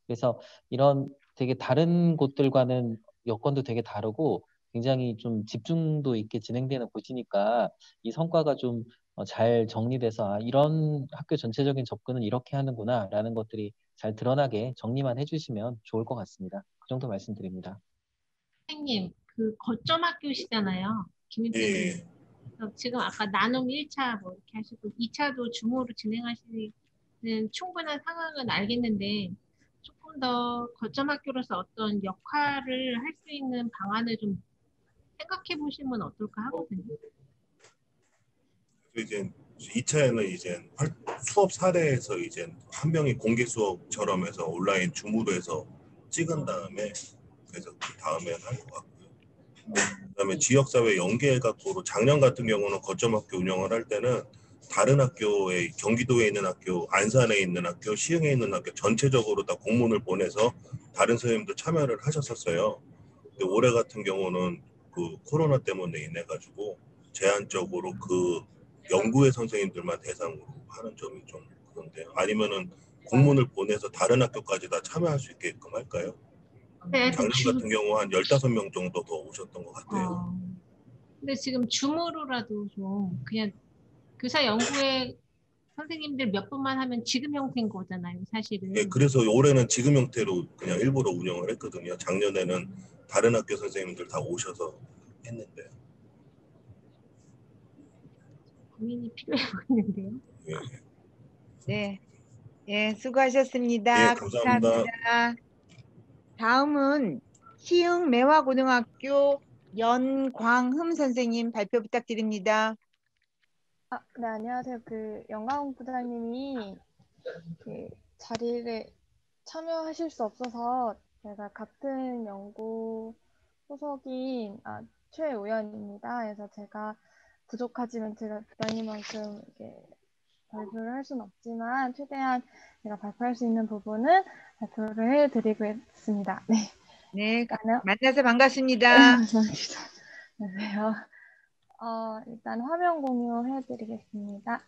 Speaker 4: 그래서 이런 되게 다른 곳들과는 여건도 되게 다르고 굉장히 좀 집중도 있게 진행되는 곳이니까 이 성과가 좀 잘 정리돼서 이런 학교 전체적인 접근은 이렇게 하는구나라는 것들이 잘 드러나게 정리만 해주시면 좋을 것 같습니다. 그 정도 말씀드립니다.
Speaker 3: 선생님, 그 거점 학교시잖아요. 김윤태님. 지금 아까 나눔 1차 뭐 이렇게 하시고 2차도 줌으로 진행하시는 충분한 상황은 알겠는데 조금 더 거점 학교로서 어떤 역할을 할 수 있는 방안을 좀 생각해 보시면 어떨까 하거든요.
Speaker 15: 이제 2차에는 이제 수업 사례에서 이제 한 명이 공개 수업처럼 해서 온라인 줌으로 해서 찍은 다음에 그래서 그 다음에 할 것 같고요. 그다음에 지역사회 연계해갖고 작년 같은 경우는 거점학교 운영을 할 때는 다른 학교에 경기도에 있는 학교, 안산에 있는 학교, 시흥에 있는 학교 전체적으로 다 공문을 보내서 다른 선생님도 참여를 하셨었어요. 근데 올해 같은 경우는 그 코로나 때문에 인해 가지고 제한적으로 그 연구회 선생님들만 대상으로 하는 점이 좀 그런데요. 아니면은 공문을 보내서 다른 학교까지 다 참여할 수 있게끔 할까요?
Speaker 3: 네,
Speaker 15: 작년 같은 경우 한 15명 정도 더 오셨던 것 같아요.
Speaker 3: 근데 지금 줌으로라도 좀 그냥 교사 연구회 선생님들 몇 분만 하면 지금 형태인 거잖아요, 사실은.
Speaker 15: 예, 그래서 올해는 지금 형태로 그냥 일부러 운영을 했거든요. 작년에는 다른 학교 선생님들 다 오셔서 했는데.
Speaker 3: 고민이 필요해 보이는데요.
Speaker 15: 예,
Speaker 2: 네, 예, 수고하셨습니다.
Speaker 15: 예, 감사합니다.
Speaker 2: 감사합니다. 다음은 시흥 매화고등학교 연광흠 선생님 발표 부탁드립니다.
Speaker 16: 네, 안녕하세요. 영광 부장님이 자리에 참여하실 수 없어서 제가 같은 연구 소속인 최우연입니다. 그래서 제가 부족하지만 제가 부장님만큼 이렇게 발표를 할 수는 없지만 최대한 제가 발표할 수 있는 부분은 발표를 해드리겠습니다. 네.
Speaker 2: 네, 만나서 반갑습니다.
Speaker 16: 감사합니다. 안녕하세요. 일단 화면 공유해드리겠습니다.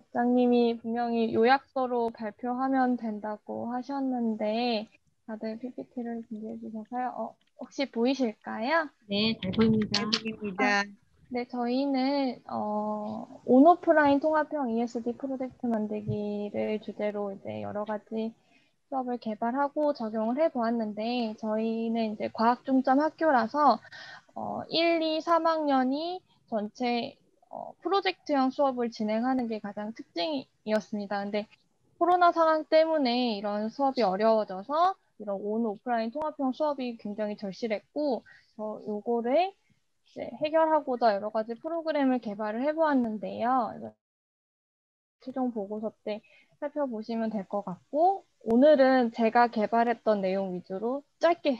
Speaker 16: 부장님이 분명히 요약서로 발표하면 된다고 하셨는데 다들 PPT를 준비해 주셔서요. 혹시 보이실까요?
Speaker 3: 네, 잘 보입니다.
Speaker 2: 잘 보입니다.
Speaker 16: 네, 저희는 온오프라인 통합형 ESD 프로젝트 만들기를 주제로 이제 여러 가지 수업을 개발하고 적용을 해보았는데 저희는 이제 과학 중점 학교라서 1, 2, 3학년이 전체 프로젝트형 수업을 진행하는 게 가장 특징이었습니다. 근데 코로나 상황 때문에 이런 수업이 어려워져서 이런 온 오프라인 통합형 수업이 굉장히 절실했고 요거를 이제 해결하고자 여러 가지 프로그램을 개발을 해보았는데요. 최종 보고서 때 살펴보시면 될 것 같고 오늘은 제가 개발했던 내용 위주로 짧게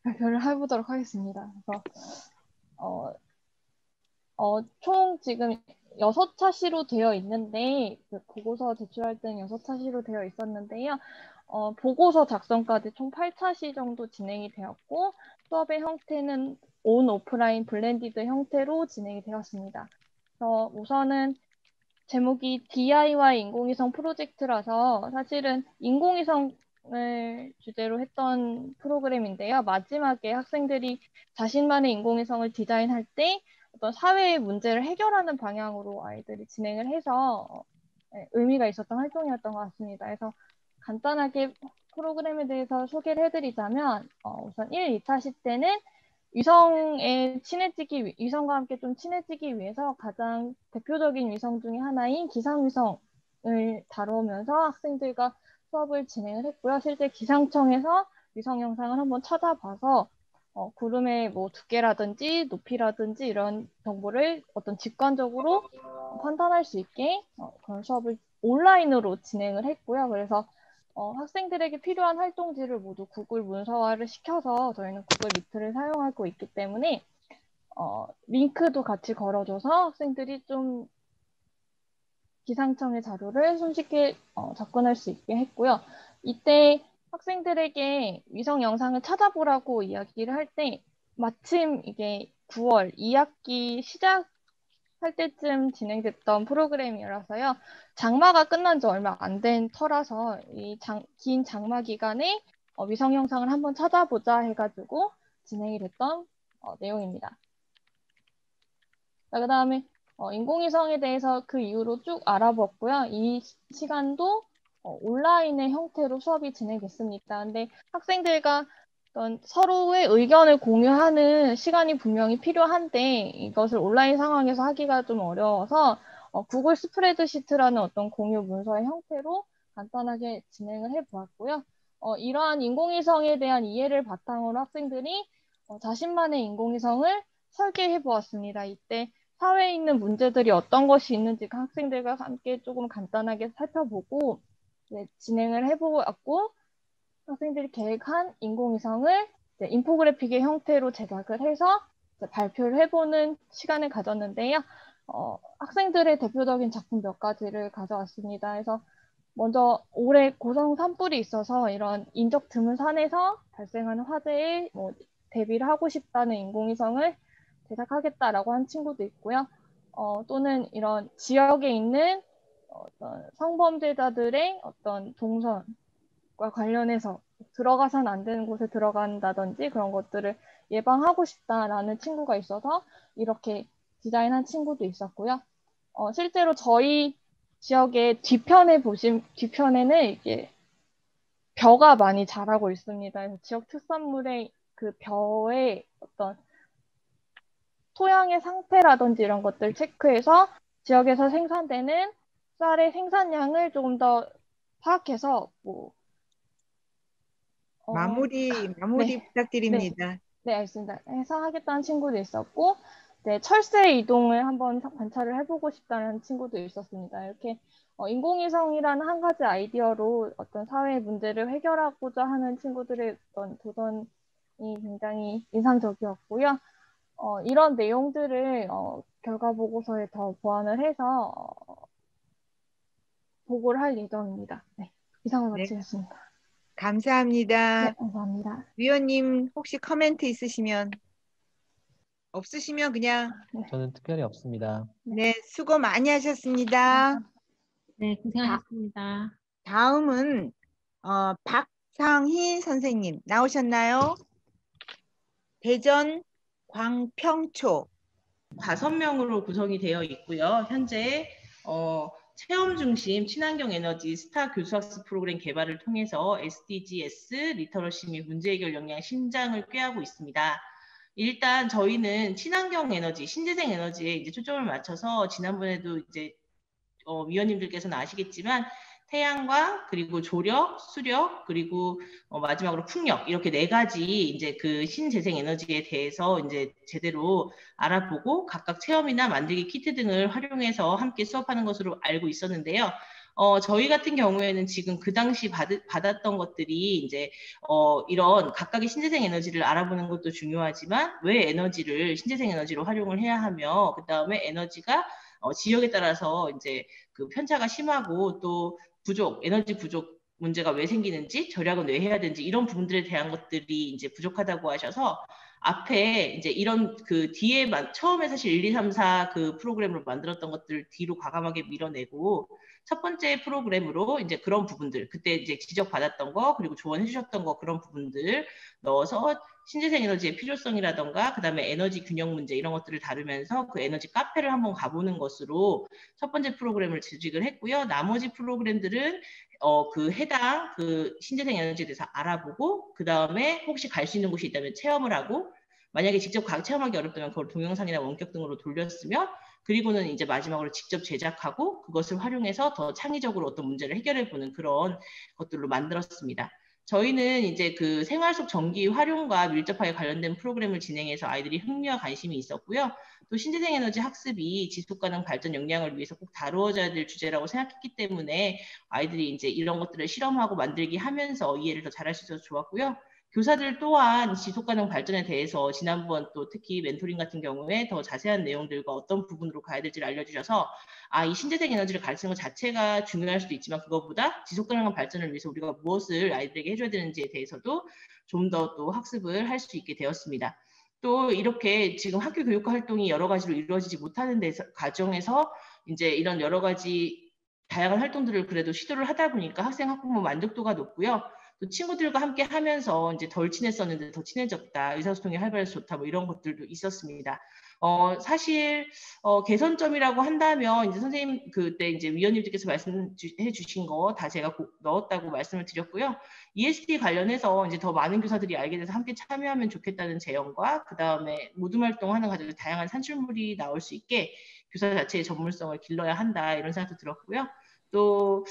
Speaker 16: 발표를 해보도록 하겠습니다. 그래서 총 지금 6차시로 되어 있는데 보고서 제출할 때는 6차시로 되어 있었는데요. 보고서 작성까지 총 8차시 정도 진행이 되었고 수업의 형태는 온 오프라인 블렌디드 형태로 진행이 되었습니다. 그래서 우선은 제목이 DIY 인공위성 프로젝트라서 사실은 인공위성을 주제로 했던 프로그램인데요. 마지막에 학생들이 자신만의 인공위성을 디자인할 때 어떤 사회의 문제를 해결하는 방향으로 아이들이 진행을 해서 의미가 있었던 활동이었던 것 같습니다. 그래서 간단하게 프로그램에 대해서 소개를 해드리자면 우선 1, 2차시 때는 위성과 함께 좀 친해지기 위해서 가장 대표적인 위성 중에 하나인 기상위성을 다루면서 학생들과 수업을 진행을 했고요. 실제 기상청에서 위성 영상을 한번 찾아봐서 구름의 뭐 두께라든지 높이라든지 이런 정보를 어떤 직관적으로 판단할 수 있게 그런 수업을 온라인으로 진행을 했고요. 그래서 학생들에게 필요한 활동지를 모두 구글 문서화를 시켜서 저희는 구글 미트를 사용하고 있기 때문에 링크도 같이 걸어줘서 학생들이 좀 기상청의 자료를 손쉽게 접근할 수 있게 했고요. 이때 학생들에게 위성 영상을 찾아보라고 이야기를 할 때 마침 이게 9월 2학기 시작할 때쯤 진행됐던 프로그램이라서요. 장마가 끝난 지 얼마 안 된 터라서 이 긴 장마 기간에 위성 영상을 한번 찾아보자 해가지고 진행이 됐던 내용입니다. 그 다음에 인공위성에 대해서 그 이후로 쭉 알아봤고요. 이 시간도 온라인의 형태로 수업이 진행됐습니다. 근데 학생들과 어떤 서로의 의견을 공유하는 시간이 분명히 필요한데 이것을 온라인 상황에서 하기가 좀 어려워서 구글 스프레드시트라는 어떤 공유 문서의 형태로 간단하게 진행을 해보았고요. 이러한 인공위성에 대한 이해를 바탕으로 학생들이 자신만의 인공위성을 설계해 보았습니다. 이때 사회에 있는 문제들이 어떤 것이 있는지 학생들과 함께 조금 간단하게 살펴보고 진행을 해보았고 학생들이 계획한 인공위성을 인포그래픽의 형태로 제작을 해서 발표를 해보는 시간을 가졌는데요. 학생들의 대표적인 작품 몇 가지를 가져왔습니다. 그래서 먼저 올해 고성 산불이 있어서 이런 인적 드문 산에서 발생하는 화재에 대비를 하고 싶다는 인공위성을 제작하겠다라고 한 친구도 있고요. 또는 이런 지역에 있는 어떤 성범죄자들의 어떤 동선과 관련해서 들어가선 안 되는 곳에 들어간다든지 그런 것들을 예방하고 싶다라는 친구가 있어서 이렇게 디자인한 친구도 있었고요. 실제로 저희 지역의 뒤편에는 이게 벼가 많이 자라고 있습니다. 그래서 지역 특산물의 그 벼의 어떤 토양의 상태라든지 이런 것들 체크해서 지역에서 생산되는 쌀의 생산량을 조금 더 파악해서
Speaker 2: 마무리
Speaker 16: 네.
Speaker 2: 부탁드립니다.
Speaker 16: 네, 알겠습니다. 해서 하겠다는 친구도 있었고, 네, 철새 이동을 한번 관찰을 해보고 싶다는 친구도 있었습니다. 이렇게 인공위성이라는 한 가지 아이디어로 어떤 사회의 문제를 해결하고자 하는 친구들의 어떤 도전이 굉장히 인상적이었고요. 이런 내용들을 결과 보고서에 더 보완을 해서 보고를 할 예정입니다. 네, 이상으로 마치겠습니다.
Speaker 2: 감사합니다.
Speaker 16: 네, 감사합니다.
Speaker 2: 위원님 혹시 코멘트 있으시면? 없으시면 그냥
Speaker 4: 저는 특별히 없습니다.
Speaker 2: 네, 수고 많이 하셨습니다.
Speaker 3: 네, 고생하셨습니다.
Speaker 2: 다음은 박상희 선생님 나오셨나요? 대전 광평초
Speaker 17: 5명으로 구성이 되어 있고요. 현재 체험 중심 친환경 에너지 스타 교수학습 프로그램 개발을 통해서 SDGs, 리터러시 및 문제 해결 역량 신장을 꾀하고 있습니다. 일단 저희는 친환경 에너지, 신재생 에너지에 이제 초점을 맞춰서 지난번에도 이제 위원님들께서는 아시겠지만 태양광 그리고 조력, 수력 그리고 마지막으로 풍력 이렇게 4가지 이제 그 신재생 에너지에 대해서 이제 제대로 알아보고 각각 체험이나 만들기 키트 등을 활용해서 함께 수업하는 것으로 알고 있었는데요. 저희 같은 경우에는 지금 그 당시 받았던 것들이 이제 이런 각각의 신재생 에너지를 알아보는 것도 중요하지만 왜 에너지를 신재생 에너지로 활용을 해야 하며 그 다음에 에너지가 지역에 따라서 이제 그 편차가 심하고 또 에너지 부족 문제가 왜 생기는지, 절약은 왜 해야 되는지 이런 부분들에 대한 것들이 이제 부족하다고 하셔서 앞에 이제 이런 그 뒤에 처음에 사실 1, 2, 3, 4 그 프로그램으로 만들었던 것들을 뒤로 과감하게 밀어내고 첫 번째 프로그램으로 이제 그런 부분들 그때 이제 지적받았던 거 그리고 조언해 주셨던 거 그런 부분들 넣어서 신재생 에너지의 필요성이라던가 그다음에 에너지 균형 문제 이런 것들을 다루면서 그 에너지 카페를 한번 가보는 것으로 첫 번째 프로그램을 조직을 했고요. 나머지 프로그램들은 그 해당 그 신재생 에너지에 대해서 알아보고 그 다음에 혹시 갈 수 있는 곳이 있다면 체험을 하고 만약에 직접 체험하기 어렵다면 그걸 동영상이나 원격 등으로 돌렸으며 그리고는 이제 마지막으로 직접 제작하고 그것을 활용해서 더 창의적으로 어떤 문제를 해결해보는 그런 것들로 만들었습니다. 저희는 이제 그 생활 속 전기 활용과 밀접하게 관련된 프로그램을 진행해서 아이들이 흥미와 관심이 있었고요. 또 신재생 에너지 학습이 지속가능 발전 역량을 위해서 꼭 다루어져야 될 주제라고 생각했기 때문에 아이들이 이제 이런 것들을 실험하고 만들기 하면서 이해를 더 잘할 수 있어서 좋았고요. 교사들 또한 지속가능 발전에 대해서 지난번 또 특히 멘토링 같은 경우에 더 자세한 내용들과 어떤 부분으로 가야 될지를 알려주셔서 이 신재생 에너지를 가르치는 것 자체가 중요할 수도 있지만 그것보다 지속가능한 발전을 위해서 우리가 무엇을 아이들에게 해줘야 되는지에 대해서도 좀 더 또 학습을 할 수 있게 되었습니다. 또 이렇게 지금 학교 교육과 활동이 여러 가지로 이루어지지 못하는 과정에서 이제 이런 여러 가지 다양한 활동들을 그래도 시도를 하다 보니까 학생 학부모 만족도가 높고요. 또 친구들과 함께 하면서 이제 덜 친했었는데 더 친해졌다. 의사소통이 활발해서 좋다. 뭐 이런 것들도 있었습니다. 사실 개선점이라고 한다면 이제 선생님 그때 이제 위원님들께서 말씀해 주신 거 다 제가 넣었다고 말씀을 드렸고요. ESD 관련해서 이제 더 많은 교사들이 알게 돼서 함께 참여하면 좋겠다는 제언과 그 다음에 모둠 활동하는 과정에서 다양한 산출물이 나올 수 있게 교사 자체의 전문성을 길러야 한다 이런 생각도 들었고요. 또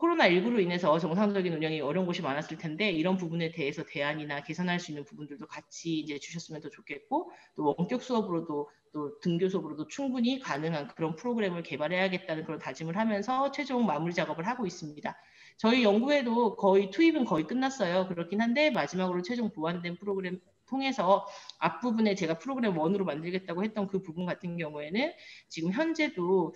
Speaker 17: 코로나19로 인해서 정상적인 운영이 어려운 곳이 많았을 텐데 이런 부분에 대해서 대안이나 개선할 수 있는 부분들도 같이 이제 주셨으면 더 좋겠고 또 원격 수업으로도 또 등교 수업으로도 충분히 가능한 그런 프로그램을 개발해야겠다는 그런 다짐을 하면서 최종 마무리 작업을 하고 있습니다. 저희 연구회도 거의 투입은 거의 끝났어요. 그렇긴 한데 마지막으로 최종 보완된 프로그램 통해서 앞부분에 제가 프로그램 1으로 만들겠다고 했던 그 부분 같은 경우에는 지금 현재도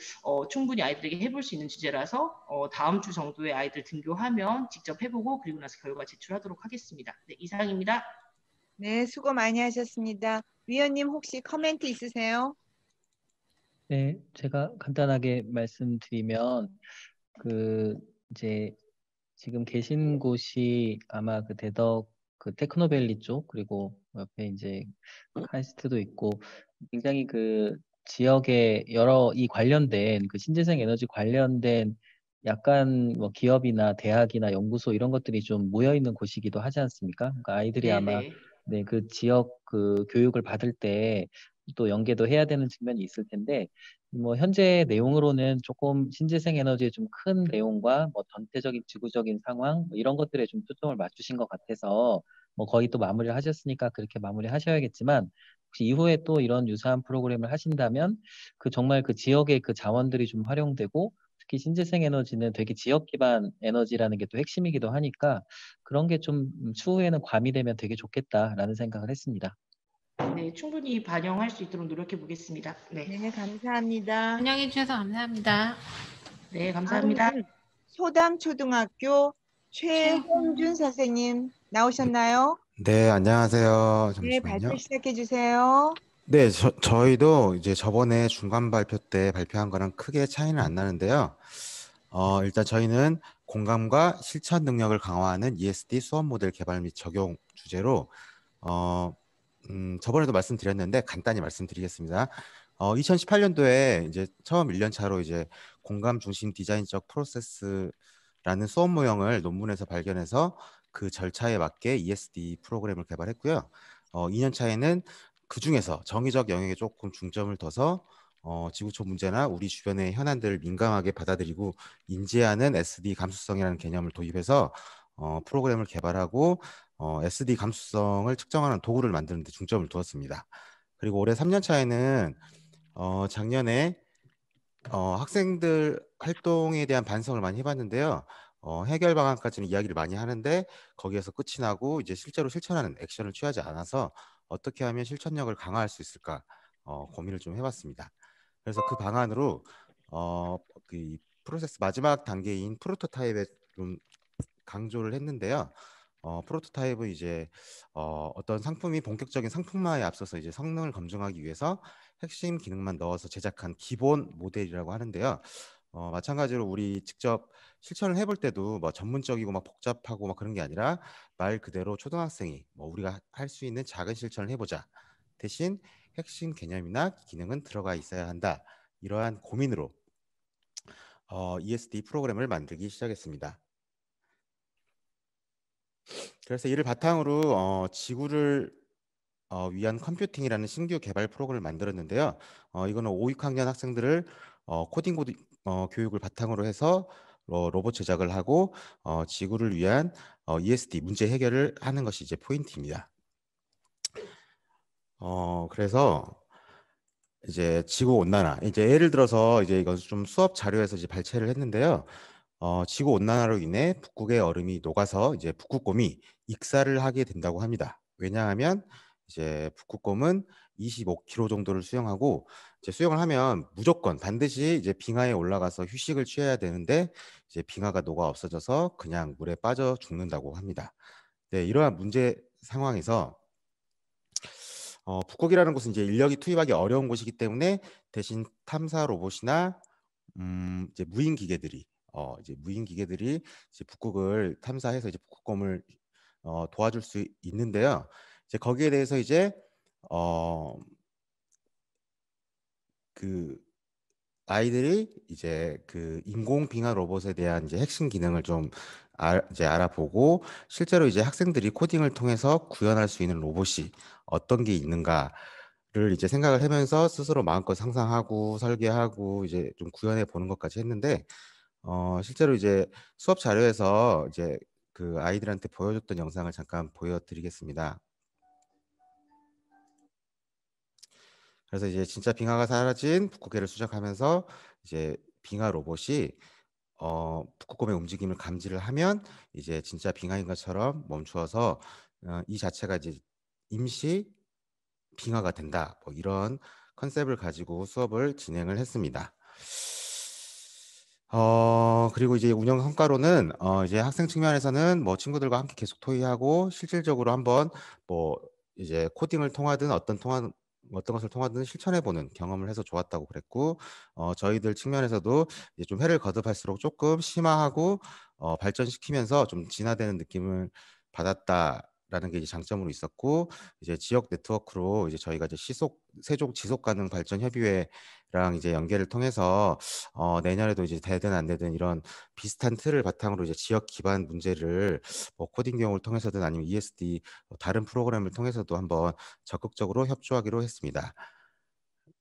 Speaker 17: 충분히 아이들에게 해볼 수 있는 주제라서 다음 주 정도에 아이들 등교하면 직접 해보고 그리고 나서 결과 제출하도록 하겠습니다. 네, 이상입니다.
Speaker 2: 네, 수고 많이 하셨습니다. 위원님 혹시 코멘트 있으세요?
Speaker 4: 네, 제가 간단하게 말씀드리면 이제 지금 계신 곳이 아마 그 대덕 그 테크노밸리 쪽 그리고 옆에 이제 카이스트도 있고 굉장히 그 지역에 여러 이 관련된 그 신재생 에너지 관련된 약간 뭐 기업이나 대학이나 연구소 이런 것들이 좀 모여 있는 곳이기도 하지 않습니까? 그러니까 아이들이 아마 네, 그 지역 그 교육을 받을 때 또 연계도 해야 되는 측면이 있을 텐데 뭐 현재 내용으로는 조금 신재생 에너지의 좀 큰 내용과 뭐 전체적인 지구적인 상황 뭐 이런 것들에 좀 초점을 맞추신 것 같아서 뭐 거의 또 마무리를 하셨으니까 그렇게 마무리하셔야겠지만 혹시 이후에 또 이런 유사한 프로그램을 하신다면 그 정말 그 지역의 그 자원들이 좀 활용되고 특히 신재생 에너지는 되게 지역 기반 에너지라는 게 또 핵심이기도 하니까 그런 게 좀 추후에는 과미되면 되게 좋겠다라는 생각을 했습니다.
Speaker 17: 네, 충분히 반영할 수 있도록 노력해 보겠습니다. 네,
Speaker 2: 네, 감사합니다.
Speaker 3: 반영해 주셔서 감사합니다.
Speaker 17: 네, 감사합니다.
Speaker 2: 소담초등학교 최홍준 선생님 나오셨나요?
Speaker 18: 네, 안녕하세요.
Speaker 2: 네,
Speaker 18: 잠시만요.
Speaker 2: 발표 시작해 주세요.
Speaker 18: 네, 저희도 이제 저번에 중간 발표 때 발표한 거랑 크게 차이는 안 나는데요. 일단 저희는 공감과 실천 능력을 강화하는 ESD 수업 모델 개발 및 적용 주제로 저번에도 말씀드렸는데 간단히 말씀드리겠습니다. 2018년도에 이제 처음 1년 차로 이제 공감 중심 디자인적 프로세스라는 수업 모형을 논문에서 발견해서 그 절차에 맞게 ESD 프로그램을 개발했고요. 2년 차에는 그 중에서 정의적 영역에 조금 중점을 둬서 지구촌 문제나 우리 주변의 현안들을 민감하게 받아들이고 인지하는 SD 감수성이라는 개념을 도입해서 프로그램을 개발하고 SD 감수성을 측정하는 도구를 만드는 데 중점을 두었습니다. 그리고 올해 3년 차에는 작년에 학생들 활동에 대한 반성을 많이 해봤는데요. 해결 방안까지는 이야기를 많이 하는데 거기에서 끝이 나고 이제 실제로 실천하는 액션을 취하지 않아서 어떻게 하면 실천력을 강화할 수 있을까 고민을 좀 해봤습니다. 그래서 그 방안으로 그 프로세스 마지막 단계인 프로토타입에 좀 강조를 했는데요. 프로토타입은 이제 어떤 상품이 본격적인 상품화에 앞서서 이제 성능을 검증하기 위해서 핵심 기능만 넣어서 제작한 기본 모델이라고 하는데요. 마찬가지로 우리 직접 실천을 해볼 때도 뭐 전문적이고 막 복잡하고 막 그런 게 아니라 말 그대로 초등학생이 뭐 우리가 할 수 있는 작은 실천을 해보자. 대신 핵심 개념이나 기능은 들어가 있어야 한다. 이러한 고민으로 ESD 프로그램을 만들기 시작했습니다. 그래서 이를 바탕으로 지구를 위한 컴퓨팅이라는 신규 개발 프로그램을 만들었는데요. 이거는 5, 6학년 학생들을 코딩 교육을 바탕으로 해서 로봇 제작을 하고 지구를 위한 ESD 문제 해결을 하는 것이 이제 포인트입니다. 그래서 이제 지구 온난화, 이제 예를 들어서 이제 이건 좀 수업 자료에서 이제 발췌를 했는데요. 지구 온난화로 인해 북극의 얼음이 녹아서 이제 북극곰이 익사를 하게 된다고 합니다. 왜냐하면 이제 북극곰은 25kg 정도를 수영하고 이제 수영을 하면 무조건 반드시 이제 빙하에 올라가서 휴식을 취해야 되는데 이제 빙하가 녹아 없어져서 그냥 물에 빠져 죽는다고 합니다. 네, 이러한 문제 상황에서 북극이라는 곳은 이제 인력이 투입하기 어려운 곳이기 때문에 대신 탐사 로봇이나 이제 무인 기계들이 이제 북극을 탐사해서 이제 북극곰을 도와줄 수 있는데요. 이제 거기에 대해서 이제 그 아이들이 이제 그 인공 빙하 로봇에 대한 이제 핵심 기능을 좀 이제 알아보고 실제로 이제 학생들이 코딩을 통해서 구현할 수 있는 로봇이 어떤 게 있는가를 이제 생각을 하면서 스스로 마음껏 상상하고 설계하고 이제 좀 구현해 보는 것까지 했는데 실제로 이제 수업 자료에서 이제 그 아이들한테 보여줬던 영상을 잠깐 보여드리겠습니다. 그래서 이제 진짜 빙하가 사라진 북극해를 수정하면서 이제 빙하 로봇이 북극곰의 움직임을 감지를 하면 이제 진짜 빙하인 것처럼 멈추어서 이 자체가 이제 임시 빙하가 된다. 뭐 이런 컨셉을 가지고 수업을 진행을 했습니다. 그리고 이제 운영 성과로는 이제 학생 측면에서는 뭐 친구들과 함께 계속 토의하고 실질적으로 한번 뭐 이제 코딩을 통하든 어떤 것을 통하든 실천해보는 경험을 해서 좋았다고 그랬고, 저희들 측면에서도 이제 좀 회를 거듭할수록 조금 심화하고 발전시키면서 좀 진화되는 느낌을 받았다라는 게 이제 장점으로 있었고, 이제 지역 네트워크로 이제 저희가 이제 세종 지속 가능 발전 협의회랑 이제 연계를 통해서 내년에도 이제 되든 안 되든 이런 비슷한 틀을 바탕으로 이제 지역 기반 문제를 뭐 코딩 경우를 통해서든 아니면 ESD 다른 프로그램을 통해서도 한번 적극적으로 협조하기로 했습니다.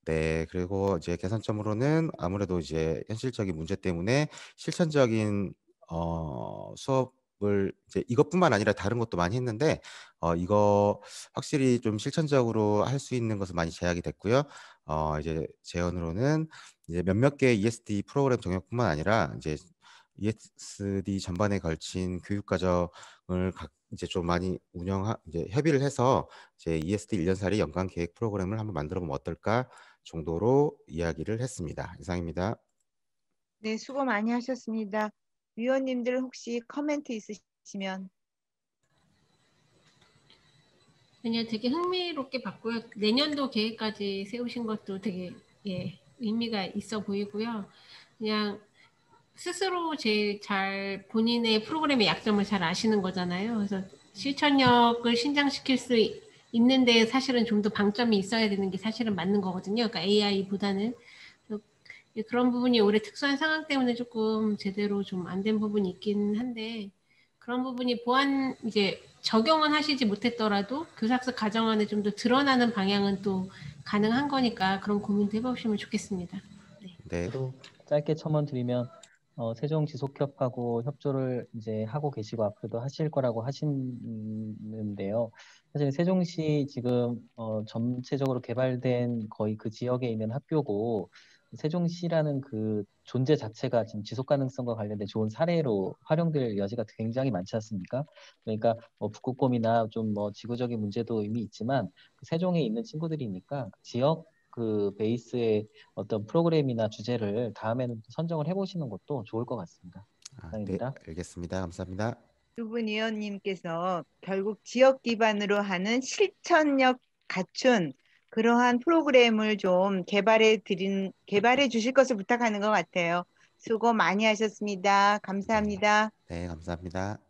Speaker 18: 네, 그리고 이제 개선점으로는 아무래도 이제 현실적인 문제 때문에 실천적인 수업을 이제 이것뿐만 아니라 다른 것도 많이 했는데 이거 확실히 좀 실천적으로 할 수 있는 것은 많이 제약이 됐고요. 이제 제언으로는 이제 몇몇 개 ESD 프로그램 동역뿐만 아니라 이제 ESD 전반에 걸친 교육 과정을 이제 좀 많이 이제 협의를 해서 이제 ESD 1년살이 연간 계획 프로그램을 한번 만들어 보면 어떨까 정도로 이야기를 했습니다. 이상입니다.
Speaker 2: 네, 수고 많이 하셨습니다. 위원님들 혹시 커멘트 있으시면.
Speaker 3: 아니요, 되게 흥미롭게 봤고요. 내년도 계획까지 세우신 것도 되게 의미가 있어 보이고요. 그냥 스스로 제일 잘 본인의 프로그램의 약점을 잘 아시는 거잖아요. 그래서 실천력을 신장시킬 수 있는데 사실은 좀 더 방점이 있어야 되는 게 사실은 맞는 거거든요. 그러니까 AI보다는. 그런 부분이 올해 특수한 상황 때문에 조금 제대로 좀 안 된 부분이 있긴 한데, 그런 부분이 이제 적용은 하시지 못했더라도 교사학습 가정안에 좀 더 드러나는 방향은 또 가능한 거니까 그런 고민도 해보시면 좋겠습니다.
Speaker 18: 네.
Speaker 4: 또 짧게 첨언 드리면 세종 지속협하고 협조를 이제 하고 계시고 앞으로도 하실 거라고 하시는데요. 사실 세종시 지금 전체적으로 개발된 거의 그 지역에 있는 학교고 세종시라는 그 존재 자체가 지금 지속 가능성과 관련된 좋은 사례로 활용될 여지가 굉장히 많지 않습니까? 그러니까 뭐 북극곰이나 좀 뭐 지구적인 문제도 이미 있지만 그 세종에 있는 친구들이니까 지역 그 베이스의 어떤 프로그램이나 주제를 다음에는 선정을 해보시는 것도 좋을 것 같습니다.
Speaker 18: 네, 알겠습니다. 감사합니다.
Speaker 2: 두 분 위원님께서 결국 지역 기반으로 하는 실천력 갖춘 그러한 프로그램을 좀 개발해 주실 것을 부탁하는 것 같아요. 수고 많이 하셨습니다. 감사합니다.
Speaker 18: 네, 감사합니다.